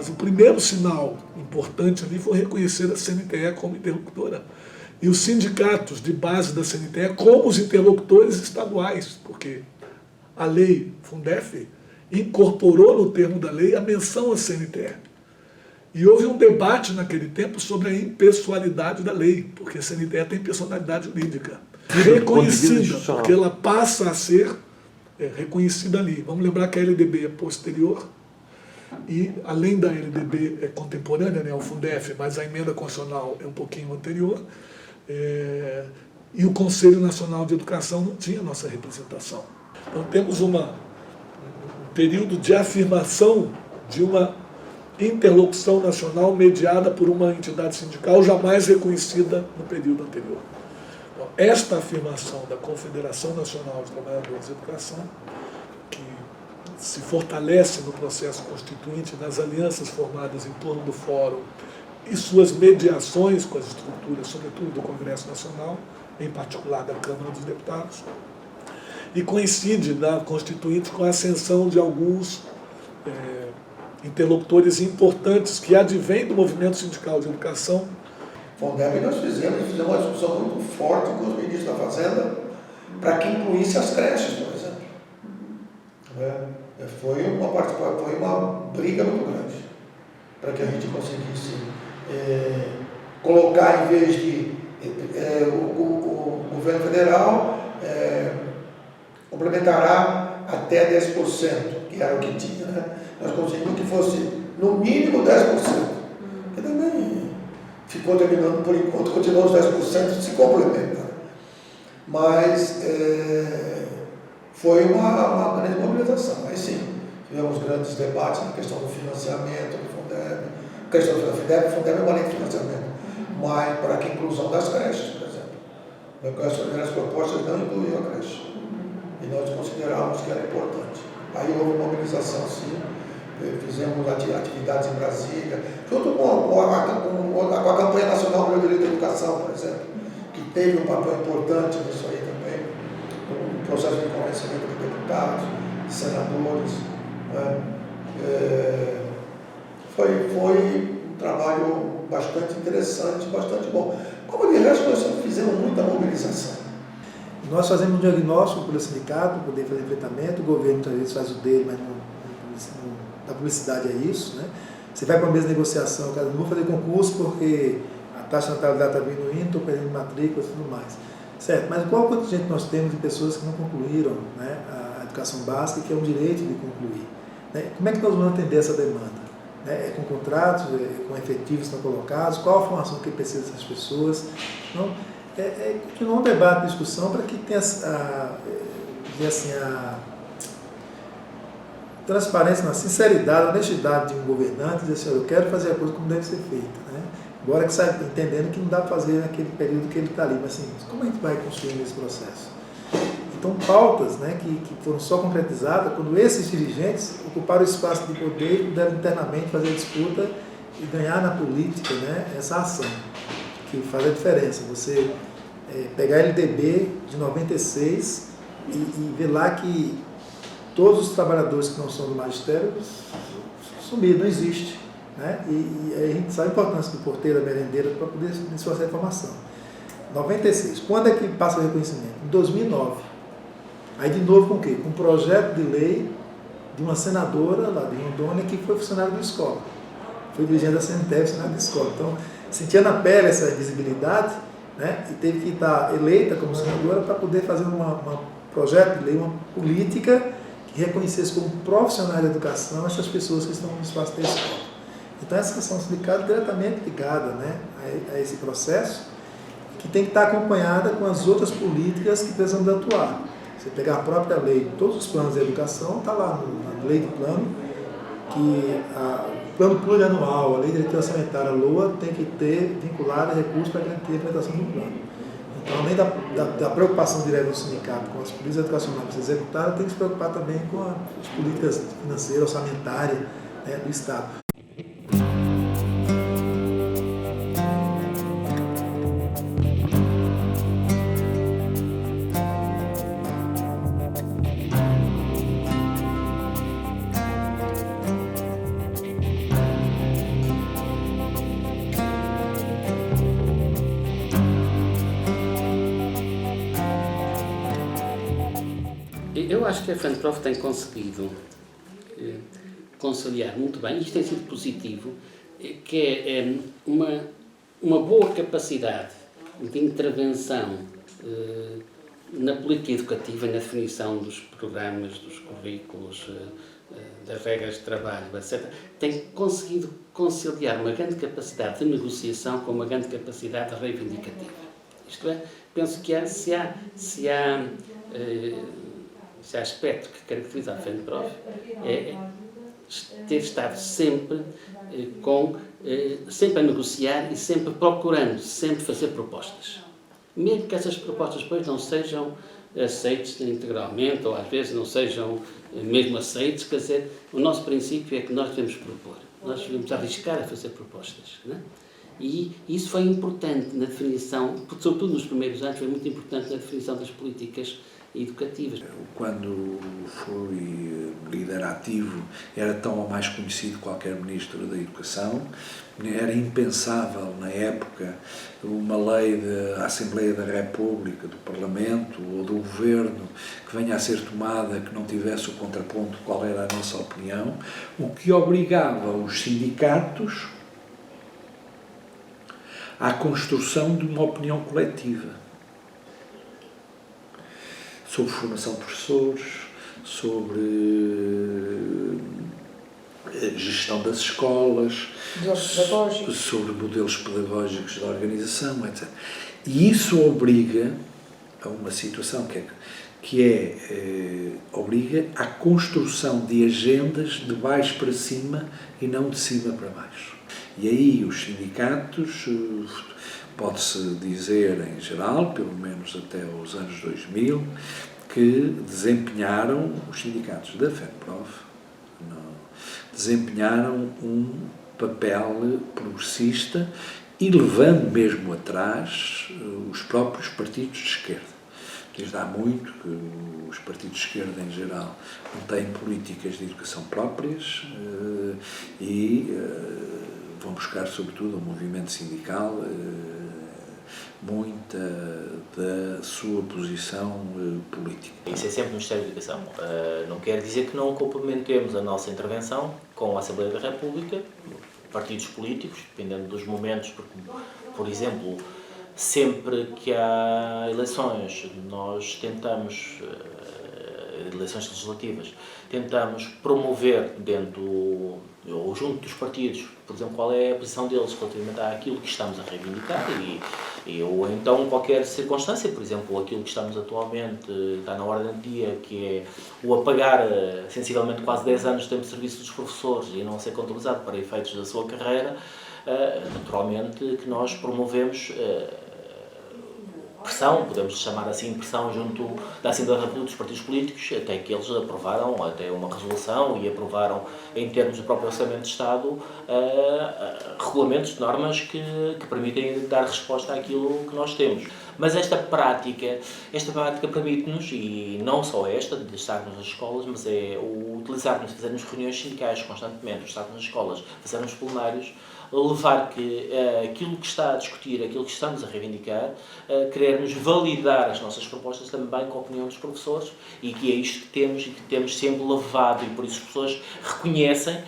O primeiro sinal importante ali foi reconhecer a CNTE como interlocutora e os sindicatos de base da CNTE como os interlocutores estaduais, porque a lei Fundef incorporou no termo da lei a menção à CNTE. E houve um debate naquele tempo sobre a impessoalidade da lei, porque a CNTE tem personalidade jurídica reconhecida, porque ela passa a ser reconhecida ali. Vamos lembrar que a LDB é posterior, e além da LDB é contemporânea, né, o Fundef, mas a emenda constitucional é um pouquinho anterior, e o Conselho Nacional de Educação não tinha nossa representação. Então temos um período de afirmação de uma interlocução nacional mediada por uma entidade sindical jamais reconhecida no período anterior. Então, esta afirmação da Confederação Nacional de Trabalhadores de Educação, que se fortalece no processo constituinte, nas alianças formadas em torno do Fórum e suas mediações com as estruturas, sobretudo do Congresso Nacional, em particular da Câmara dos Deputados, e coincide na Constituinte com a ascensão de alguns interlocutores importantes que advêm do movimento sindical de educação. Fundeb nós fizemos uma discussão muito forte com os ministros da Fazenda para que incluísse as creches, por exemplo. Foi uma briga muito grande para que a gente conseguisse colocar, em vez de o governo federal complementará até 10%, que era o que tinha, né? Nós conseguimos que fosse no mínimo 10%, que também ficou terminando por enquanto, continuou os 10%, se complementa. Mas foi uma grande mobilização. Aí sim, tivemos grandes debates na questão do financiamento do Fundeb, a questão do Fundeb é uma lei de financiamento, mas para a inclusão das creches, por exemplo. As primeiras propostas não incluíam a creche, e nós considerávamos que era importante. Aí houve mobilização, sim, fizemos atividades em Brasília, junto com a campanha nacional pelo direito à educação, por exemplo, que teve um papel importante nisso aí também, no processo de convencimento de deputados, de senadores. Foi um trabalho bastante interessante, bastante bom. Como de resto, nós sempre fizemos muita mobilização. Nós fazemos um diagnóstico pelo sindicato, para poder fazer enfrentamento, o governo muitas vezes faz o dele, mas não da publicidade é isso, né? Você vai para a mesa de negociação, cara, não vou fazer concurso porque a taxa de natalidade está diminuindo, estou perdendo matrículas e tudo mais. Certo, mas qual contingente nós temos de pessoas que não concluíram, né, a educação básica, que é um direito de concluir? Né? Como é que nós vamos atender essa demanda? É com contratos, com efetivos que estão colocados? Qual a formação que precisa dessas pessoas? Então, continuar um debate, uma discussão para que tenha a transparência, a sinceridade, a honestidade de um governante, dizer assim, eu quero fazer a coisa como deve ser feita, né? Agora que sai entendendo que não dá para fazer naquele período que ele está ali, mas assim, como a gente vai construir esse processo? Então, pautas, né, que foram só concretizadas quando esses dirigentes ocuparam o espaço de poder e puderam internamente fazer a disputa e ganhar na política, né, essa ação, que faz a diferença. Você pegar a LDB de 96 e ver lá que todos os trabalhadores que não são do magistério sumiram, não existe. Né? E a gente sabe a importância do porteiro, da merendeira, para poder fazer a informação. 96. Quando é que passa o reconhecimento? Em 2009. Aí de novo com o quê? Com um projeto de lei de uma senadora lá de Rondônia que foi funcionária da escola. Foi dirigente da CNTE, funcionária da escola. Então, sentia na pele essa visibilidade né? E teve que estar eleita como senadora para poder fazer um projeto de lei, uma política que reconhecesse como profissionais da educação essas pessoas que estão no espaço da escola. Então essa ação sindical é diretamente ligada, né, a esse processo, que tem que estar acompanhada com as outras políticas que precisam de atuar. Você pegar a própria lei, todos os planos de educação, está lá na lei do plano, que o plano plurianual, a lei de diretiva orçamentária, a LOA, tem que ter vinculado recursos para garantir a implementação do plano. Então, além da preocupação direta do sindicato com as políticas educacionais para ser executadas, tem que se preocupar também com as políticas financeiras, orçamentárias, né, do Estado. Eu acho que a FENPROF tem conseguido conciliar muito bem, isto tem sido positivo, que é uma boa capacidade de intervenção na política educativa, na definição dos programas, dos currículos, das regras de trabalho, etc. Tem conseguido conciliar uma grande capacidade de negociação com uma grande capacidade reivindicativa. Isto é, penso que se há aspecto que caracteriza a FENPROF é ter estado sempre sempre a negociar e sempre procurando, sempre fazer propostas. Mesmo que essas propostas depois não sejam aceites integralmente, ou às vezes não sejam mesmo aceites, quer dizer, o nosso princípio é que nós devemos propor, nós devemos arriscar a fazer propostas, não é? E isso foi importante na definição, sobretudo nos primeiros anos, foi muito importante na definição das políticas educativas. Quando fui líder ativo, era tão ou mais conhecido qualquer ministro da Educação. Era impensável, na época, uma lei da Assembleia da República, do Parlamento ou do Governo que venha a ser tomada que não tivesse o contraponto de qual era a nossa opinião, o que obrigava os sindicatos à construção de uma opinião coletiva sobre formação de professores, sobre gestão das escolas, sobre modelos pedagógicos da organização, etc. E isso obriga a uma situação obriga à construção de agendas de baixo para cima e não de cima para baixo. E aí os sindicatos, pode-se dizer em geral, pelo menos até os anos 2000, que desempenharam, os sindicatos da FENPROF, desempenharam um papel progressista e levando mesmo atrás os próprios partidos de esquerda. Desde há muito que os partidos de esquerda, em geral, não têm políticas de educação próprias e vão buscar, sobretudo, ao movimento sindical muita da sua posição política. Isso é sempre o Ministério da Educação. Não quer dizer que não complementemos a nossa intervenção com a Assembleia da República, partidos políticos, dependendo dos momentos, porque, por exemplo, sempre que há eleições, nós tentamos, eleições legislativas, tentamos promover dentro ou junto dos partidos, por exemplo, qual é a posição deles relativamente àquilo que estamos a reivindicar ou então qualquer circunstância, por exemplo, aquilo que estamos atualmente, está na ordem do dia, que é o apagar sensivelmente quase 10 anos de tempo de serviço dos professores e não ser contabilizado para efeitos da sua carreira, naturalmente que nós promovemos pressão, podemos chamar assim, pressão junto da Assembleia da República dos partidos políticos, até que eles aprovaram até uma resolução e aprovaram, em termos do próprio Orçamento de Estado, regulamentos, normas que permitem dar resposta àquilo que nós temos. Mas esta prática permite-nos, e não só esta, de estarmos nas escolas, mas é o utilizarmos, fazermos reuniões sindicais constantemente, estarmos nas escolas, fazermos plenários, levar que aquilo que está a discutir, aquilo que estamos a reivindicar, querermos validar as nossas propostas também com a opinião dos professores, e que é isto que temos e que temos sempre levado, e por isso as pessoas reconhecem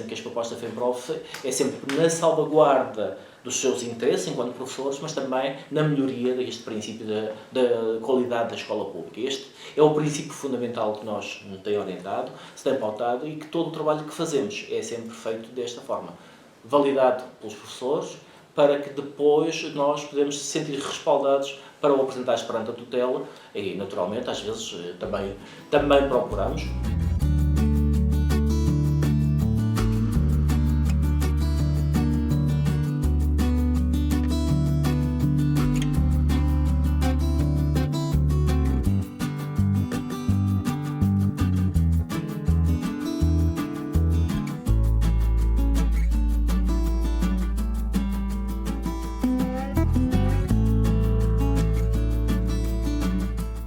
que as propostas da FENPROF é sempre na salvaguarda dos seus interesses enquanto professores, mas também na melhoria deste princípio da qualidade da escola pública. Este é o princípio fundamental que nos tem orientado, se tem pautado e que todo o trabalho que fazemos é sempre feito desta forma, validado pelos professores, para que depois nós podemos se sentir respaldados para o apresentar perante a tutela e, naturalmente, às vezes também procuramos.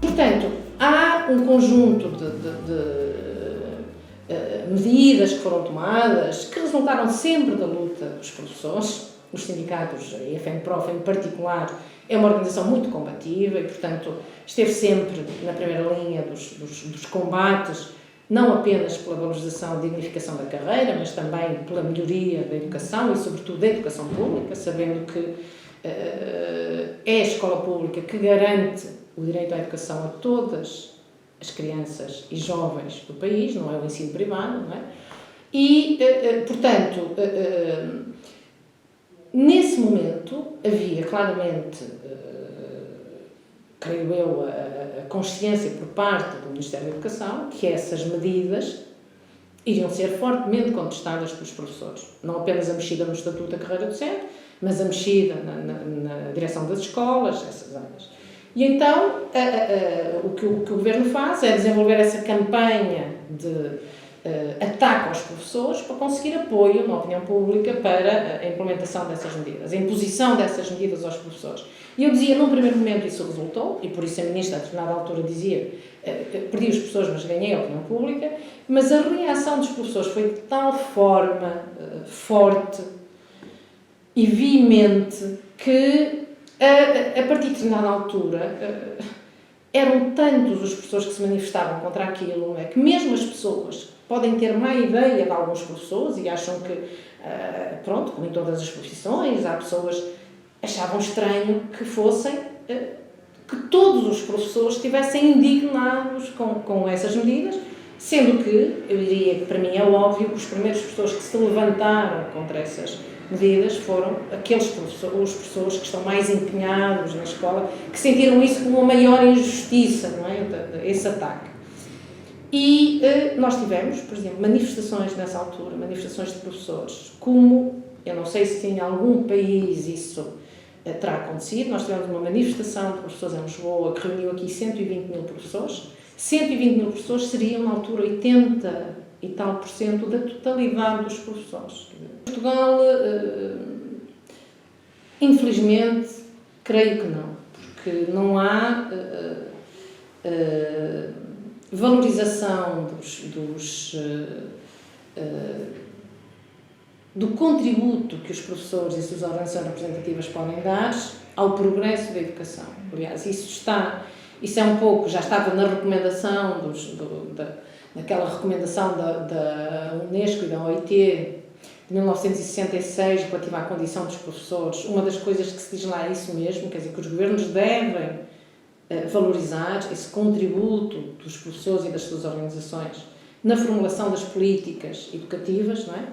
Portanto, há um conjunto de medidas que foram tomadas, que resultaram sempre da luta dos professores, os sindicatos, a FNPROF em particular, é uma organização muito combativa e, portanto, esteve sempre na primeira linha dos combates, não apenas pela valorização e dignificação da carreira, mas também pela melhoria da educação e, sobretudo, da educação pública, sabendo que é a escola pública que garante o direito à educação a todas as crianças e jovens do país, não é o ensino privado, não é? E, portanto, nesse momento havia claramente, creio eu, a consciência por parte do Ministério da Educação que essas medidas iriam ser fortemente contestadas pelos professores. Não apenas a mexida no Estatuto da Carreira Docente, mas a mexida na direção das escolas, essas áreas. E então, o que o Governo faz é desenvolver essa campanha de ataque aos professores para conseguir apoio na opinião pública para a implementação dessas medidas, a imposição dessas medidas aos professores. E eu dizia, num primeiro momento isso resultou, e por isso a Ministra a determinada altura dizia perdi os professores, mas ganhei a opinião pública, mas a reação dos professores foi de tal forma forte e veemente que a partir de determinada altura, eram tantos os professores que se manifestavam contra aquilo, que mesmo as pessoas podem ter má ideia de alguns professores e acham que, pronto, como em todas as profissões, há pessoas que achavam estranho que fossem, que todos os professores estivessem indignados com essas medidas, sendo que, eu diria que para mim é óbvio que os primeiros professores que se levantaram contra essas medidas foram aqueles professores, os professores que estão mais empenhados na escola, que sentiram isso como uma maior injustiça, não é? Esse ataque. E nós tivemos, por exemplo, manifestações nessa altura, manifestações de professores, como, eu não sei se em algum país isso terá acontecido, nós tivemos uma manifestação de professores em Lisboa que reuniu aqui 120 mil professores, 120 mil professores seriam, na altura, 80 e tal por cento da totalidade dos professores. Portugal, infelizmente, creio que não, porque não há valorização do contributo que os professores e suas organizações representativas podem dar ao progresso da educação. Aliás, isso é um pouco, já estava na recomendação naquela recomendação da Unesco e da OIT de 1966, relativa à condição dos professores. Uma das coisas que se diz lá é isso mesmo, quer dizer, que os governos devem valorizar esse contributo dos professores e das suas organizações na formulação das políticas educativas, não é?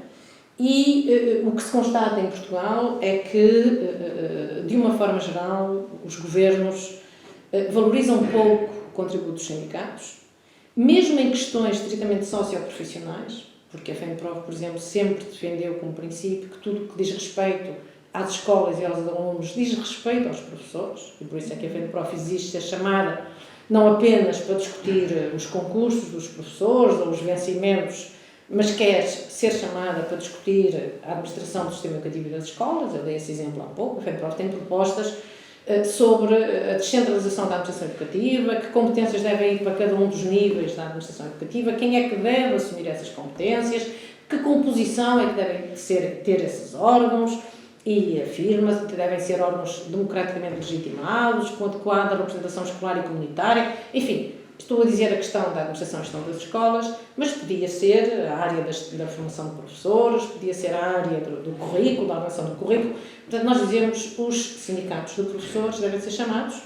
E o que se constata em Portugal é que, de uma forma geral, os governos valorizam pouco o contributo dos sindicatos, mesmo em questões estritamente socioprofissionais, porque a FNPROF, por exemplo, sempre defendeu como princípio que tudo o que diz respeito às escolas e aos alunos diz respeito aos professores, e por isso é que a FNPROF existe a chamada não apenas para discutir os concursos dos professores ou os vencimentos, mas quer ser chamada para discutir a administração do sistema educativo e das escolas. Eu dei esse exemplo há pouco. A FNPROF tem propostas sobre a descentralização da administração educativa, que competências devem ir para cada um dos níveis da administração educativa, quem é que deve assumir essas competências, que composição é que devem ter esses órgãos, e afirma que devem ser órgãos democraticamente legitimados, com adequada representação escolar e comunitária, enfim, Estou a dizer a questão da administração e gestão das escolas, mas podia ser a área da formação de professores, podia ser a área do currículo, da avaliação do currículo. Portanto, nós dizemos os sindicatos de professores devem ser chamados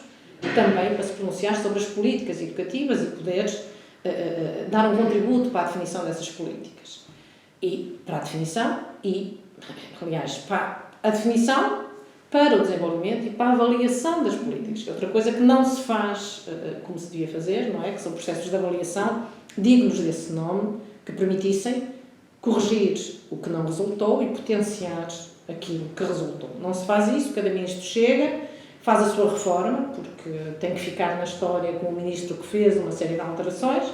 também para se pronunciar sobre as políticas educativas e poder dar um contributo para a definição dessas políticas. E para a definição aliás, para a definição, para o desenvolvimento e para a avaliação das políticas, que é outra coisa que não se faz como se devia fazer, não é? Que são processos de avaliação dignos desse nome, que permitissem corrigir o que não resultou e potenciar aquilo que resultou. Não se faz isso, cada ministro chega, faz a sua reforma, porque tem que ficar na história com o ministro que fez uma série de alterações.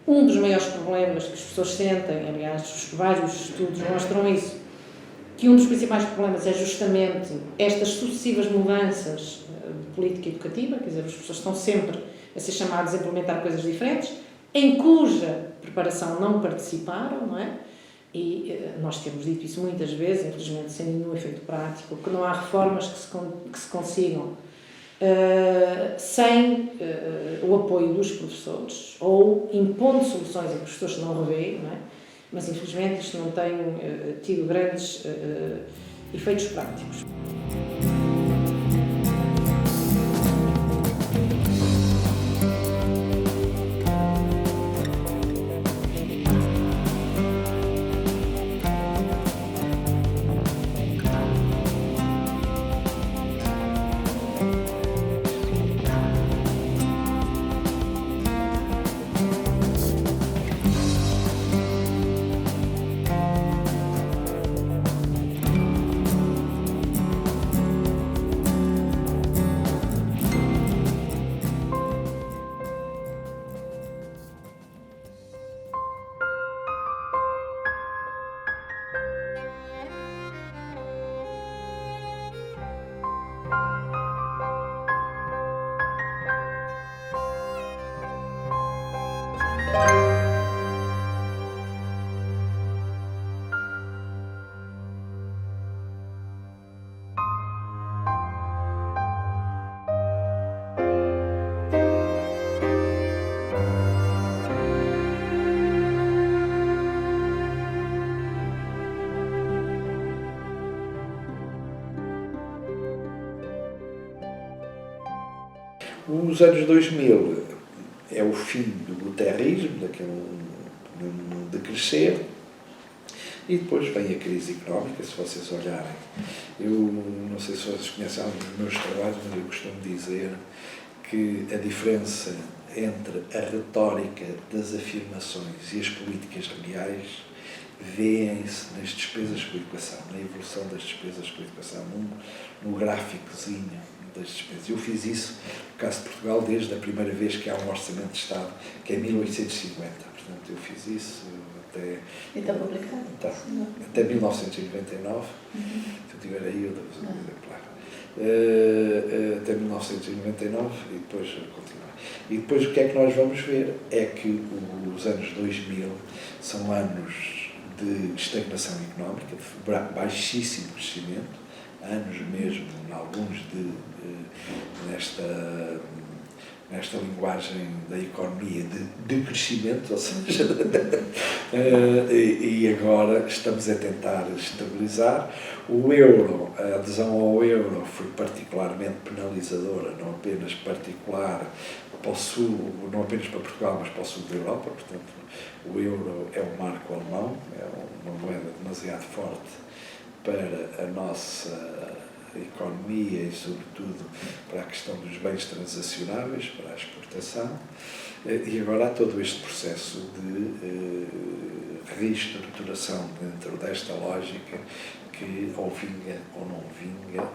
Um dos maiores problemas que as pessoas sentem, aliás, vários estudos mostram isso, que um dos principais problemas é justamente estas sucessivas mudanças de política educativa, quer dizer, as pessoas estão sempre a ser chamadas a implementar coisas diferentes, em cuja preparação não participaram, não é? E nós temos dito isso muitas vezes, infelizmente sem nenhum efeito prático, que não há reformas que se consigam sem o apoio dos professores ou impondo soluções a que os professores não revêem, não é? Mas infelizmente isto não tem tido grandes efeitos práticos. Os anos 2000 é o fim do guterrismo, daquele de crescer, e depois vem a crise económica, se vocês olharem. Eu não sei se vocês conhecem alguns dos meus trabalhos, mas eu costumo dizer que a diferença entre a retórica das afirmações e as políticas reais vêem-se nas despesas com a educação, na evolução das despesas com a educação, no gráficozinho das despesas. Eu fiz isso, no caso de Portugal, desde a primeira vez que há um orçamento de Estado, que é 1850. Portanto, eu fiz isso até... E está publicado? Tá, até 1999. Se eu tiver aí, eu dou-vos um exemplar. Até 1999 e depois continuar. E depois o que é que nós vamos ver é que os anos 2000 são anos de estagnação económica, de baixíssimo crescimento, anos mesmo, alguns nesta linguagem da economia de crescimento, ou seja, e agora estamos a tentar estabilizar. O euro, a adesão ao euro foi particularmente penalizadora, não apenas particular para o sul, não apenas para Portugal, mas para o sul da Europa. Portanto, o euro é um marco alemão, é uma moeda demasiado forte para a nossa economia e, sobretudo, para a questão dos bens transacionáveis, para a exportação. E agora há todo este processo de reestruturação dentro desta lógica que ou vinga ou não vinga.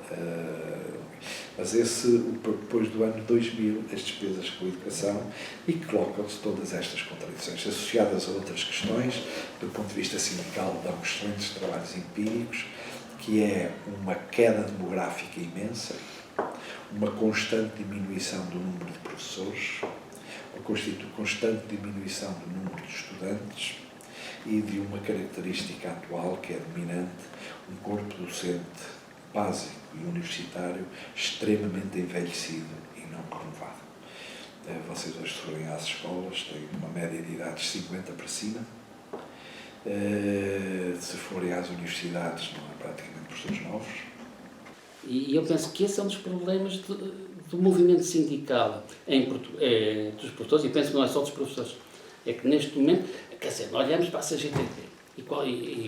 Mas depois do ano 2000, as despesas com a educação, e colocam-se todas estas contradições, associadas a outras questões, do ponto de vista sindical, dão excelentes trabalhos empíricos, que é uma queda demográfica imensa, uma constante diminuição do número de professores, uma constante diminuição do número de estudantes e de uma característica atual que é dominante, um corpo docente básico e universitário extremamente envelhecido e não renovado. Vocês hoje se forem às escolas têm uma média de idade de 50 para cima. Se forem às universidades não há praticamente professores novos. E eu penso que esse é um dos problemas do movimento sindical dos professores, e penso que não é só dos professores. É que neste momento, quer dizer, nós olhamos para a CGTP e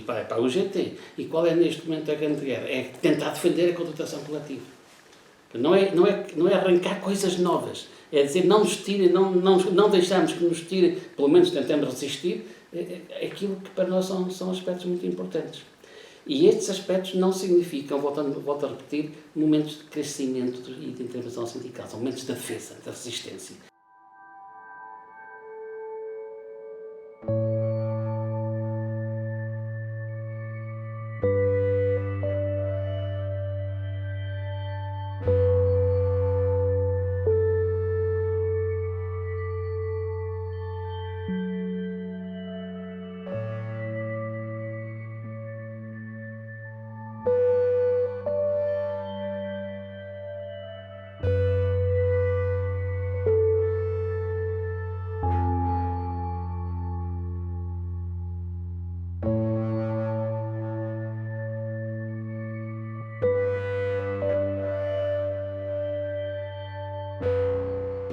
para a UGT, e qual é neste momento a grande guerra? É tentar defender a contratação coletiva. Não é arrancar coisas novas, é dizer, não nos tirem, não deixamos que nos tirem, pelo menos tentamos resistir, aquilo que para nós são aspectos muito importantes. E estes aspectos não significam, volto a repetir, momentos de crescimento e de intervenção sindical, são momentos de defesa, de resistência.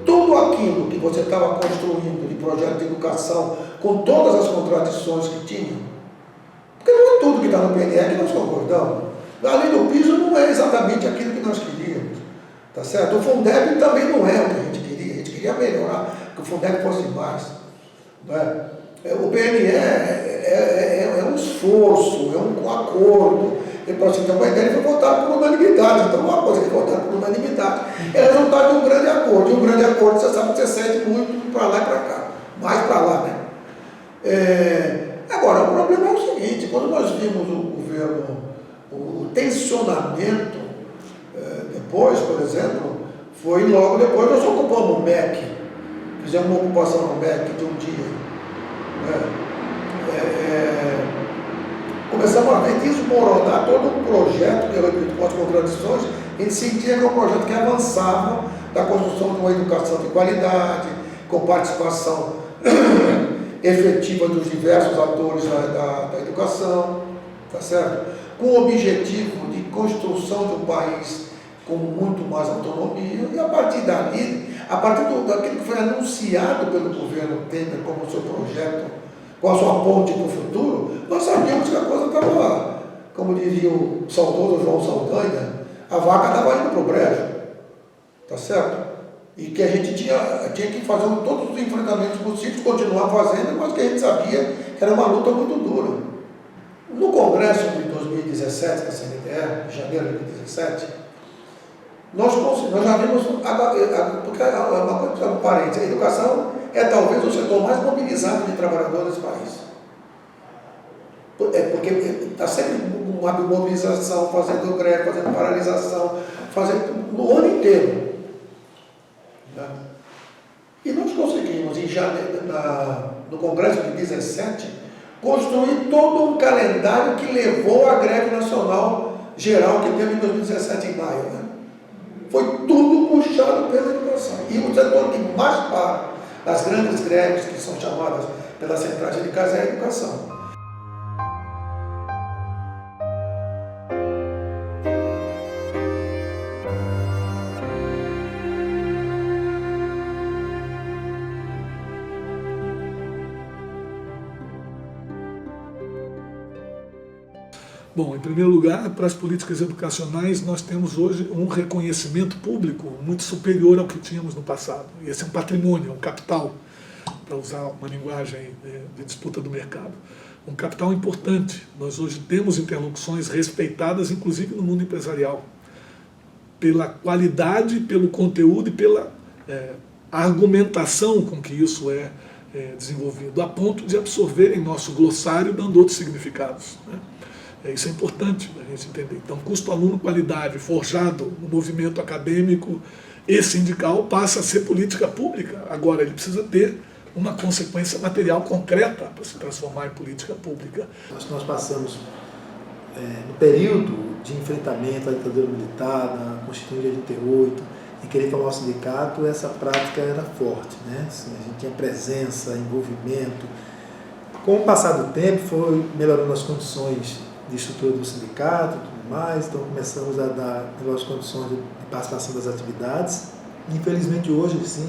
Tudo aquilo que você estava construindo de projeto de educação, com todas as contradições que tinha, porque não é tudo que está no PNE que nós concordamos. A lei do piso não é exatamente aquilo que nós queríamos, tá certo? O Fundeb também não é o que a gente queria melhorar, que o Fundeb fosse mais. Não é? O PNE é um esforço, é um acordo. E para você ter uma ideia, ele foi votado por unanimidade. Então, uma coisa que foi votada por unanimidade é resultado de um grande acordo. E um grande acordo, você sabe que você sente muito para lá e para cá. Mais para lá, né? Agora, o problema é o seguinte: quando nós vimos o governo, o tensionamento, depois, por exemplo, foi logo depois nós ocupamos o MEC. Fizemos uma ocupação no MEC de um dia. Né? Começamos a ver desmoronar todo um projeto, que eu repito, com as contradições, a gente sentia que é um projeto que avançava da construção de uma educação de qualidade, com participação efetiva dos diversos atores da educação, tá certo? Com o objetivo de construção de um país com muito mais autonomia, e a partir dali, daquilo que foi anunciado pelo governo Temer como seu projeto, com a sua ponte para o futuro, nós sabíamos que a coisa estava, como diria o saudoso João Saldanha, a vaca estava indo para o brejo, tá certo? E que a gente tinha que fazer todos os enfrentamentos possíveis, continuar fazendo, mas que a gente sabia que era uma luta muito dura. No Congresso de 2017, da CNTE, em janeiro de 2017, nós já vimos, porque é uma coisa, um parênteses, a educação é talvez o setor mais mobilizado de trabalhadores desse país. Porque está sempre uma mobilização, fazendo greve, fazendo paralisação, fazendo no ano inteiro. Né? E nós conseguimos, no Congresso de 2017, construir todo um calendário que levou à greve nacional geral que teve em 2017 em maio. Né? Foi tudo puxado pela educação. E o setor que mais para das grandes greves que são chamadas pelas centrais sindicais é a educação. Bom, em primeiro lugar, para as políticas educacionais, nós temos hoje um reconhecimento público muito superior ao que tínhamos no passado. E esse é um patrimônio, um capital, para usar uma linguagem de disputa do mercado. Um capital importante. Nós hoje temos interlocuções respeitadas, inclusive no mundo empresarial, pela qualidade, pelo conteúdo e pela argumentação com que isso é desenvolvido, a ponto de absorver em nosso glossário, dando outros significados, né? Isso é importante a gente entender. Então, custo-aluno, qualidade, forjado no movimento acadêmico e sindical, passa a ser política pública. Agora, ele precisa ter uma consequência material concreta para se transformar em política pública. Nós passamos, no período de enfrentamento à ditadura militar, na Constituição de 88, em querer formar o sindicato, essa prática era forte, né? Assim, a gente tinha presença, envolvimento. Com o passar do tempo, foi melhorando as condições de estrutura do sindicato e tudo mais, então começamos a dar melhores condições de participação das atividades. Infelizmente, hoje, sim,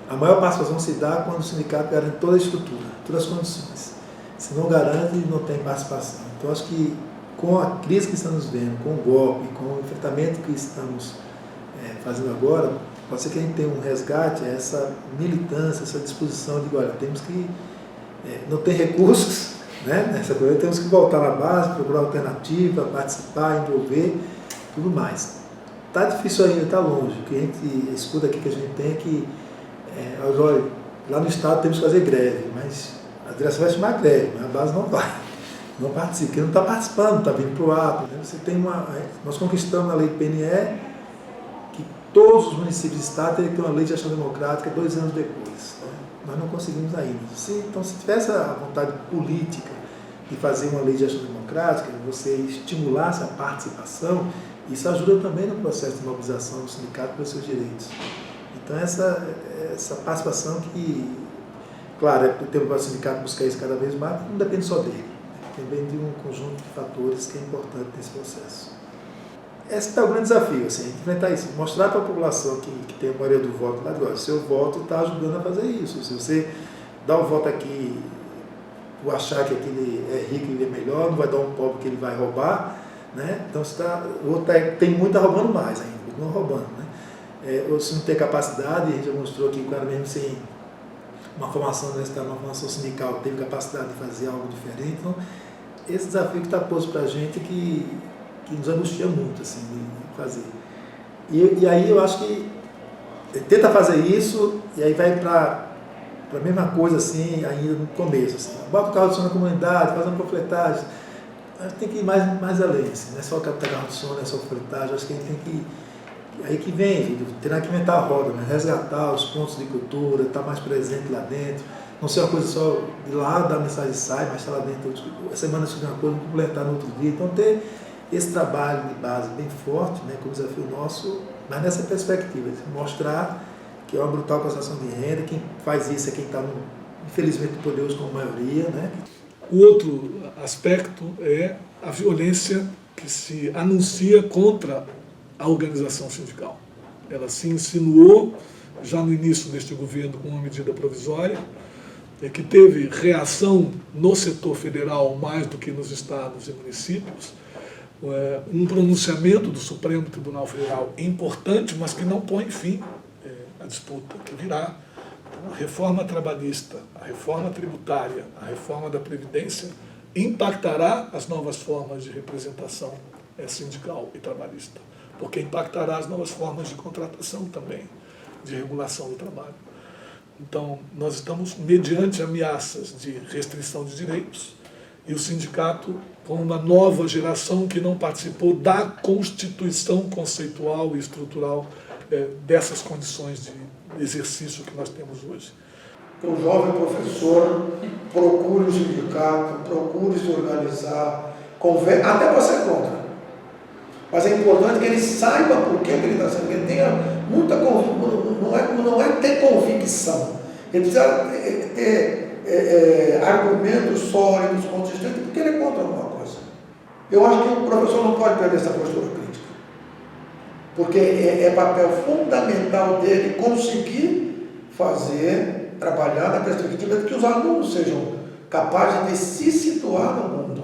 a maior participação se dá quando o sindicato garante toda a estrutura, todas as condições. Se não garante, não tem participação. Então, acho que com a crise que estamos vendo, com o golpe, com o enfrentamento que estamos fazendo agora, pode ser que a gente tenha um resgate, essa militância, essa disposição de, olha, temos que, não tem recursos, né, nessa coisa, temos que voltar na base, procurar alternativa, participar, envolver, tudo mais. Está difícil ainda, está longe. O que a gente escuta aqui que a gente tem é que, olha, lá no Estado temos que fazer greve, mas a direção vai chamar greve, mas a base não vai, não participa, porque não está participando, está vindo para o ato. Né? Você tem nós conquistamos na lei PNE que todos os municípios de Estado teriam que ter uma lei de gestão democrática 2 anos depois. Né? Nós não conseguimos ainda. Então, se tivesse a vontade política de fazer uma lei de gestão democrática, você estimulasse a participação, isso ajuda também no processo de mobilização do sindicato pelos seus direitos. Então, essa participação que, claro, tem o sindicato buscar isso cada vez mais, não depende só dele. Depende de um conjunto de fatores que é importante nesse processo. Esse é o grande desafio, assim, enfrentar isso, mostrar para a população que tem a maioria do voto lá de agora, seu voto está ajudando a fazer isso. Se você dá um voto aqui por achar que aquele é rico e ele é melhor, não vai dar um pobre que ele vai roubar, né? Então o outro tem muito roubando mais ainda, não roubando, né? Ou se não tem capacidade, a gente já mostrou aqui, o cara mesmo sem uma formação universitária, uma formação sindical, teve capacidade de fazer algo diferente. Então, esse desafio que está posto para a gente que nos angustia muito, assim, de fazer. E aí eu acho que tenta fazer isso e aí vai para a mesma coisa, assim, ainda no começo, assim. Bota o carro de som na comunidade, faz uma panfletagem. A gente tem que ir mais além, assim, não é só captar carro de som, não é só panfletagem, acho que a gente tem que... Aí que vem, terá que inventar a roda, né? Resgatar os pontos de cultura, estar mais presente lá dentro, não ser uma coisa só de lá, da mensagem sai, mas estar lá dentro, a semana subir uma coisa, complementar no outro dia. Então ter esse trabalho de base bem forte, né, como desafio nosso, mas nessa perspectiva, de mostrar que é uma brutal concentração de renda, quem faz isso é quem está, infelizmente, poderoso como maioria, né? O outro aspecto é a violência que se anuncia contra a organização sindical. Ela se insinuou já no início deste governo com uma medida provisória, que teve reação no setor federal mais do que nos estados e municípios, um pronunciamento do Supremo Tribunal Federal importante, mas que não põe fim à disputa que virá. A reforma trabalhista, a reforma tributária, a reforma da Previdência impactará as novas formas de representação sindical e trabalhista, porque impactará as novas formas de contratação também, de regulação do trabalho. Então, nós estamos mediante ameaças de restrição de direitos e o sindicato com uma nova geração que não participou da constituição conceitual e estrutural dessas condições de exercício que nós temos hoje. O jovem professor procure o sindicato, procure se organizar, até para ser contra. Mas é importante que ele saiba por que ele está sendo, que ele tenha muita convicção, não é ter convicção, ele precisa ter argumentos sólidos, consistentes, porque ele é contra alguma coisa. Eu acho que o professor não pode perder essa postura crítica, porque é papel fundamental dele conseguir trabalhar na perspectiva de que os alunos sejam capazes de se situar no mundo,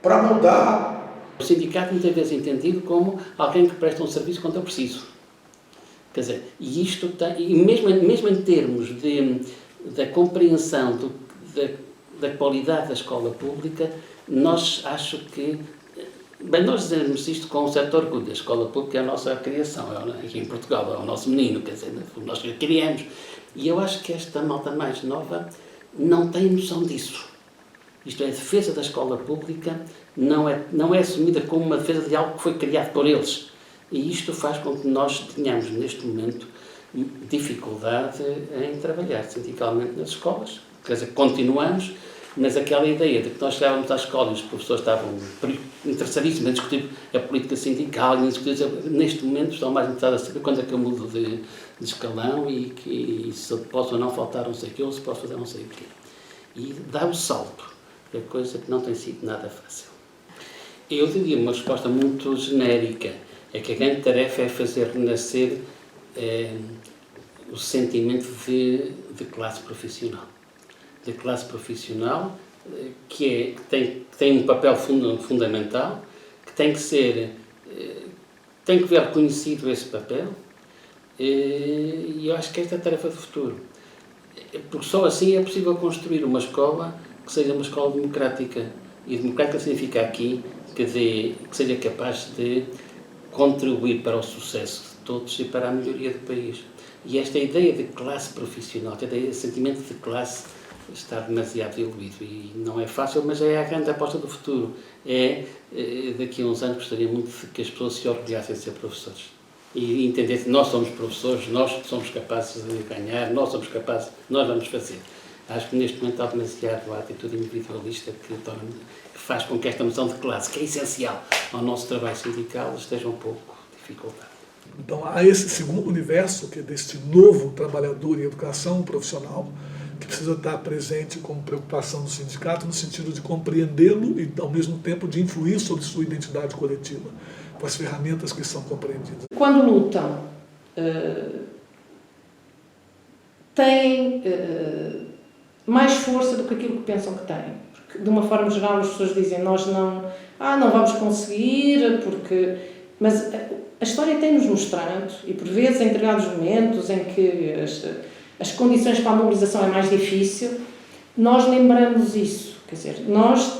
para mudar. O sindicato muitas vezes é entendido como alguém que presta um serviço quando eu preciso. Quer dizer, e isto e mesmo em termos da compreensão da qualidade da escola pública, nós acho que, bem, nós dizemos isto com um certo orgulho, a escola pública é a nossa criação, aqui em Portugal é o nosso menino, quer dizer, nós criamos. E eu acho que esta malta mais nova não tem noção disso. Isto é, a defesa da escola pública não é assumida como uma defesa de algo que foi criado por eles. E isto faz com que nós tenhamos, neste momento, dificuldade em trabalhar sindicalmente nas escolas. Quer dizer, continuamos, mas aquela ideia de que nós chegávamos à escola e os professores estavam interessadíssimos em discutir a política sindical, neste momento estão mais interessados a saber quando é que eu mudo de escalão e se posso ou não faltar não sei o quê, ou se posso fazer não sei o quê. E dá um salto, é coisa que não tem sido nada fácil. Eu diria uma resposta muito genérica, é que a grande tarefa é fazer renascer o sentimento de classe profissional. De classe profissional que tem um papel fundamental, que tem que ver reconhecido esse papel, e eu acho que esta é a tarefa do futuro. Porque só assim é possível construir uma escola que seja uma escola democrática. E democrática significa aqui que seja capaz de contribuir para o sucesso de todos e para a melhoria do país. E esta ideia de classe profissional, esta ideia de sentimento de classe, está demasiado diluído e não é fácil, mas é a grande aposta do futuro. Daqui a uns anos gostaria muito que as pessoas se orgulhassem de ser professores e entender que nós somos professores, nós somos capazes de ganhar, nós somos capazes, nós vamos fazer. Acho que neste momento há demasiado a atitude individualista que faz com que esta noção de classe, que é essencial ao nosso trabalho sindical, esteja um pouco dificultada. Então há esse segundo universo, que é deste novo trabalhador em educação profissional, que precisa estar presente com preocupação do sindicato, no sentido de compreendê-lo e, ao mesmo tempo, de influir sobre sua identidade coletiva, com as ferramentas que são compreendidas. Quando lutam, têm mais força do que aquilo que pensam que têm. Porque, de uma forma geral, as pessoas dizem, nós não vamos conseguir, porque... Mas a história tem-nos mostrado, e por vezes em determinados momentos em que as condições para a mobilização é mais difícil, nós lembramos isso. Quer dizer, nós,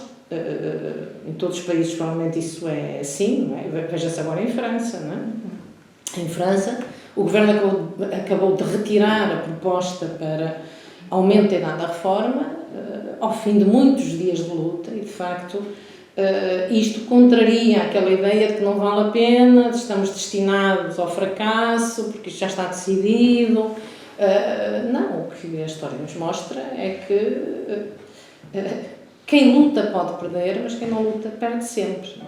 em todos os países, provavelmente isso é assim, não é? Veja-se agora em França, não é? Em França, o governo acabou de retirar a proposta para aumento da idade da reforma, ao fim de muitos dias de luta, e de facto isto contraria aquela ideia de que não vale a pena, estamos destinados ao fracasso, porque isto já está decidido. Não, o que a história nos mostra é que quem luta pode perder, mas quem não luta perde sempre.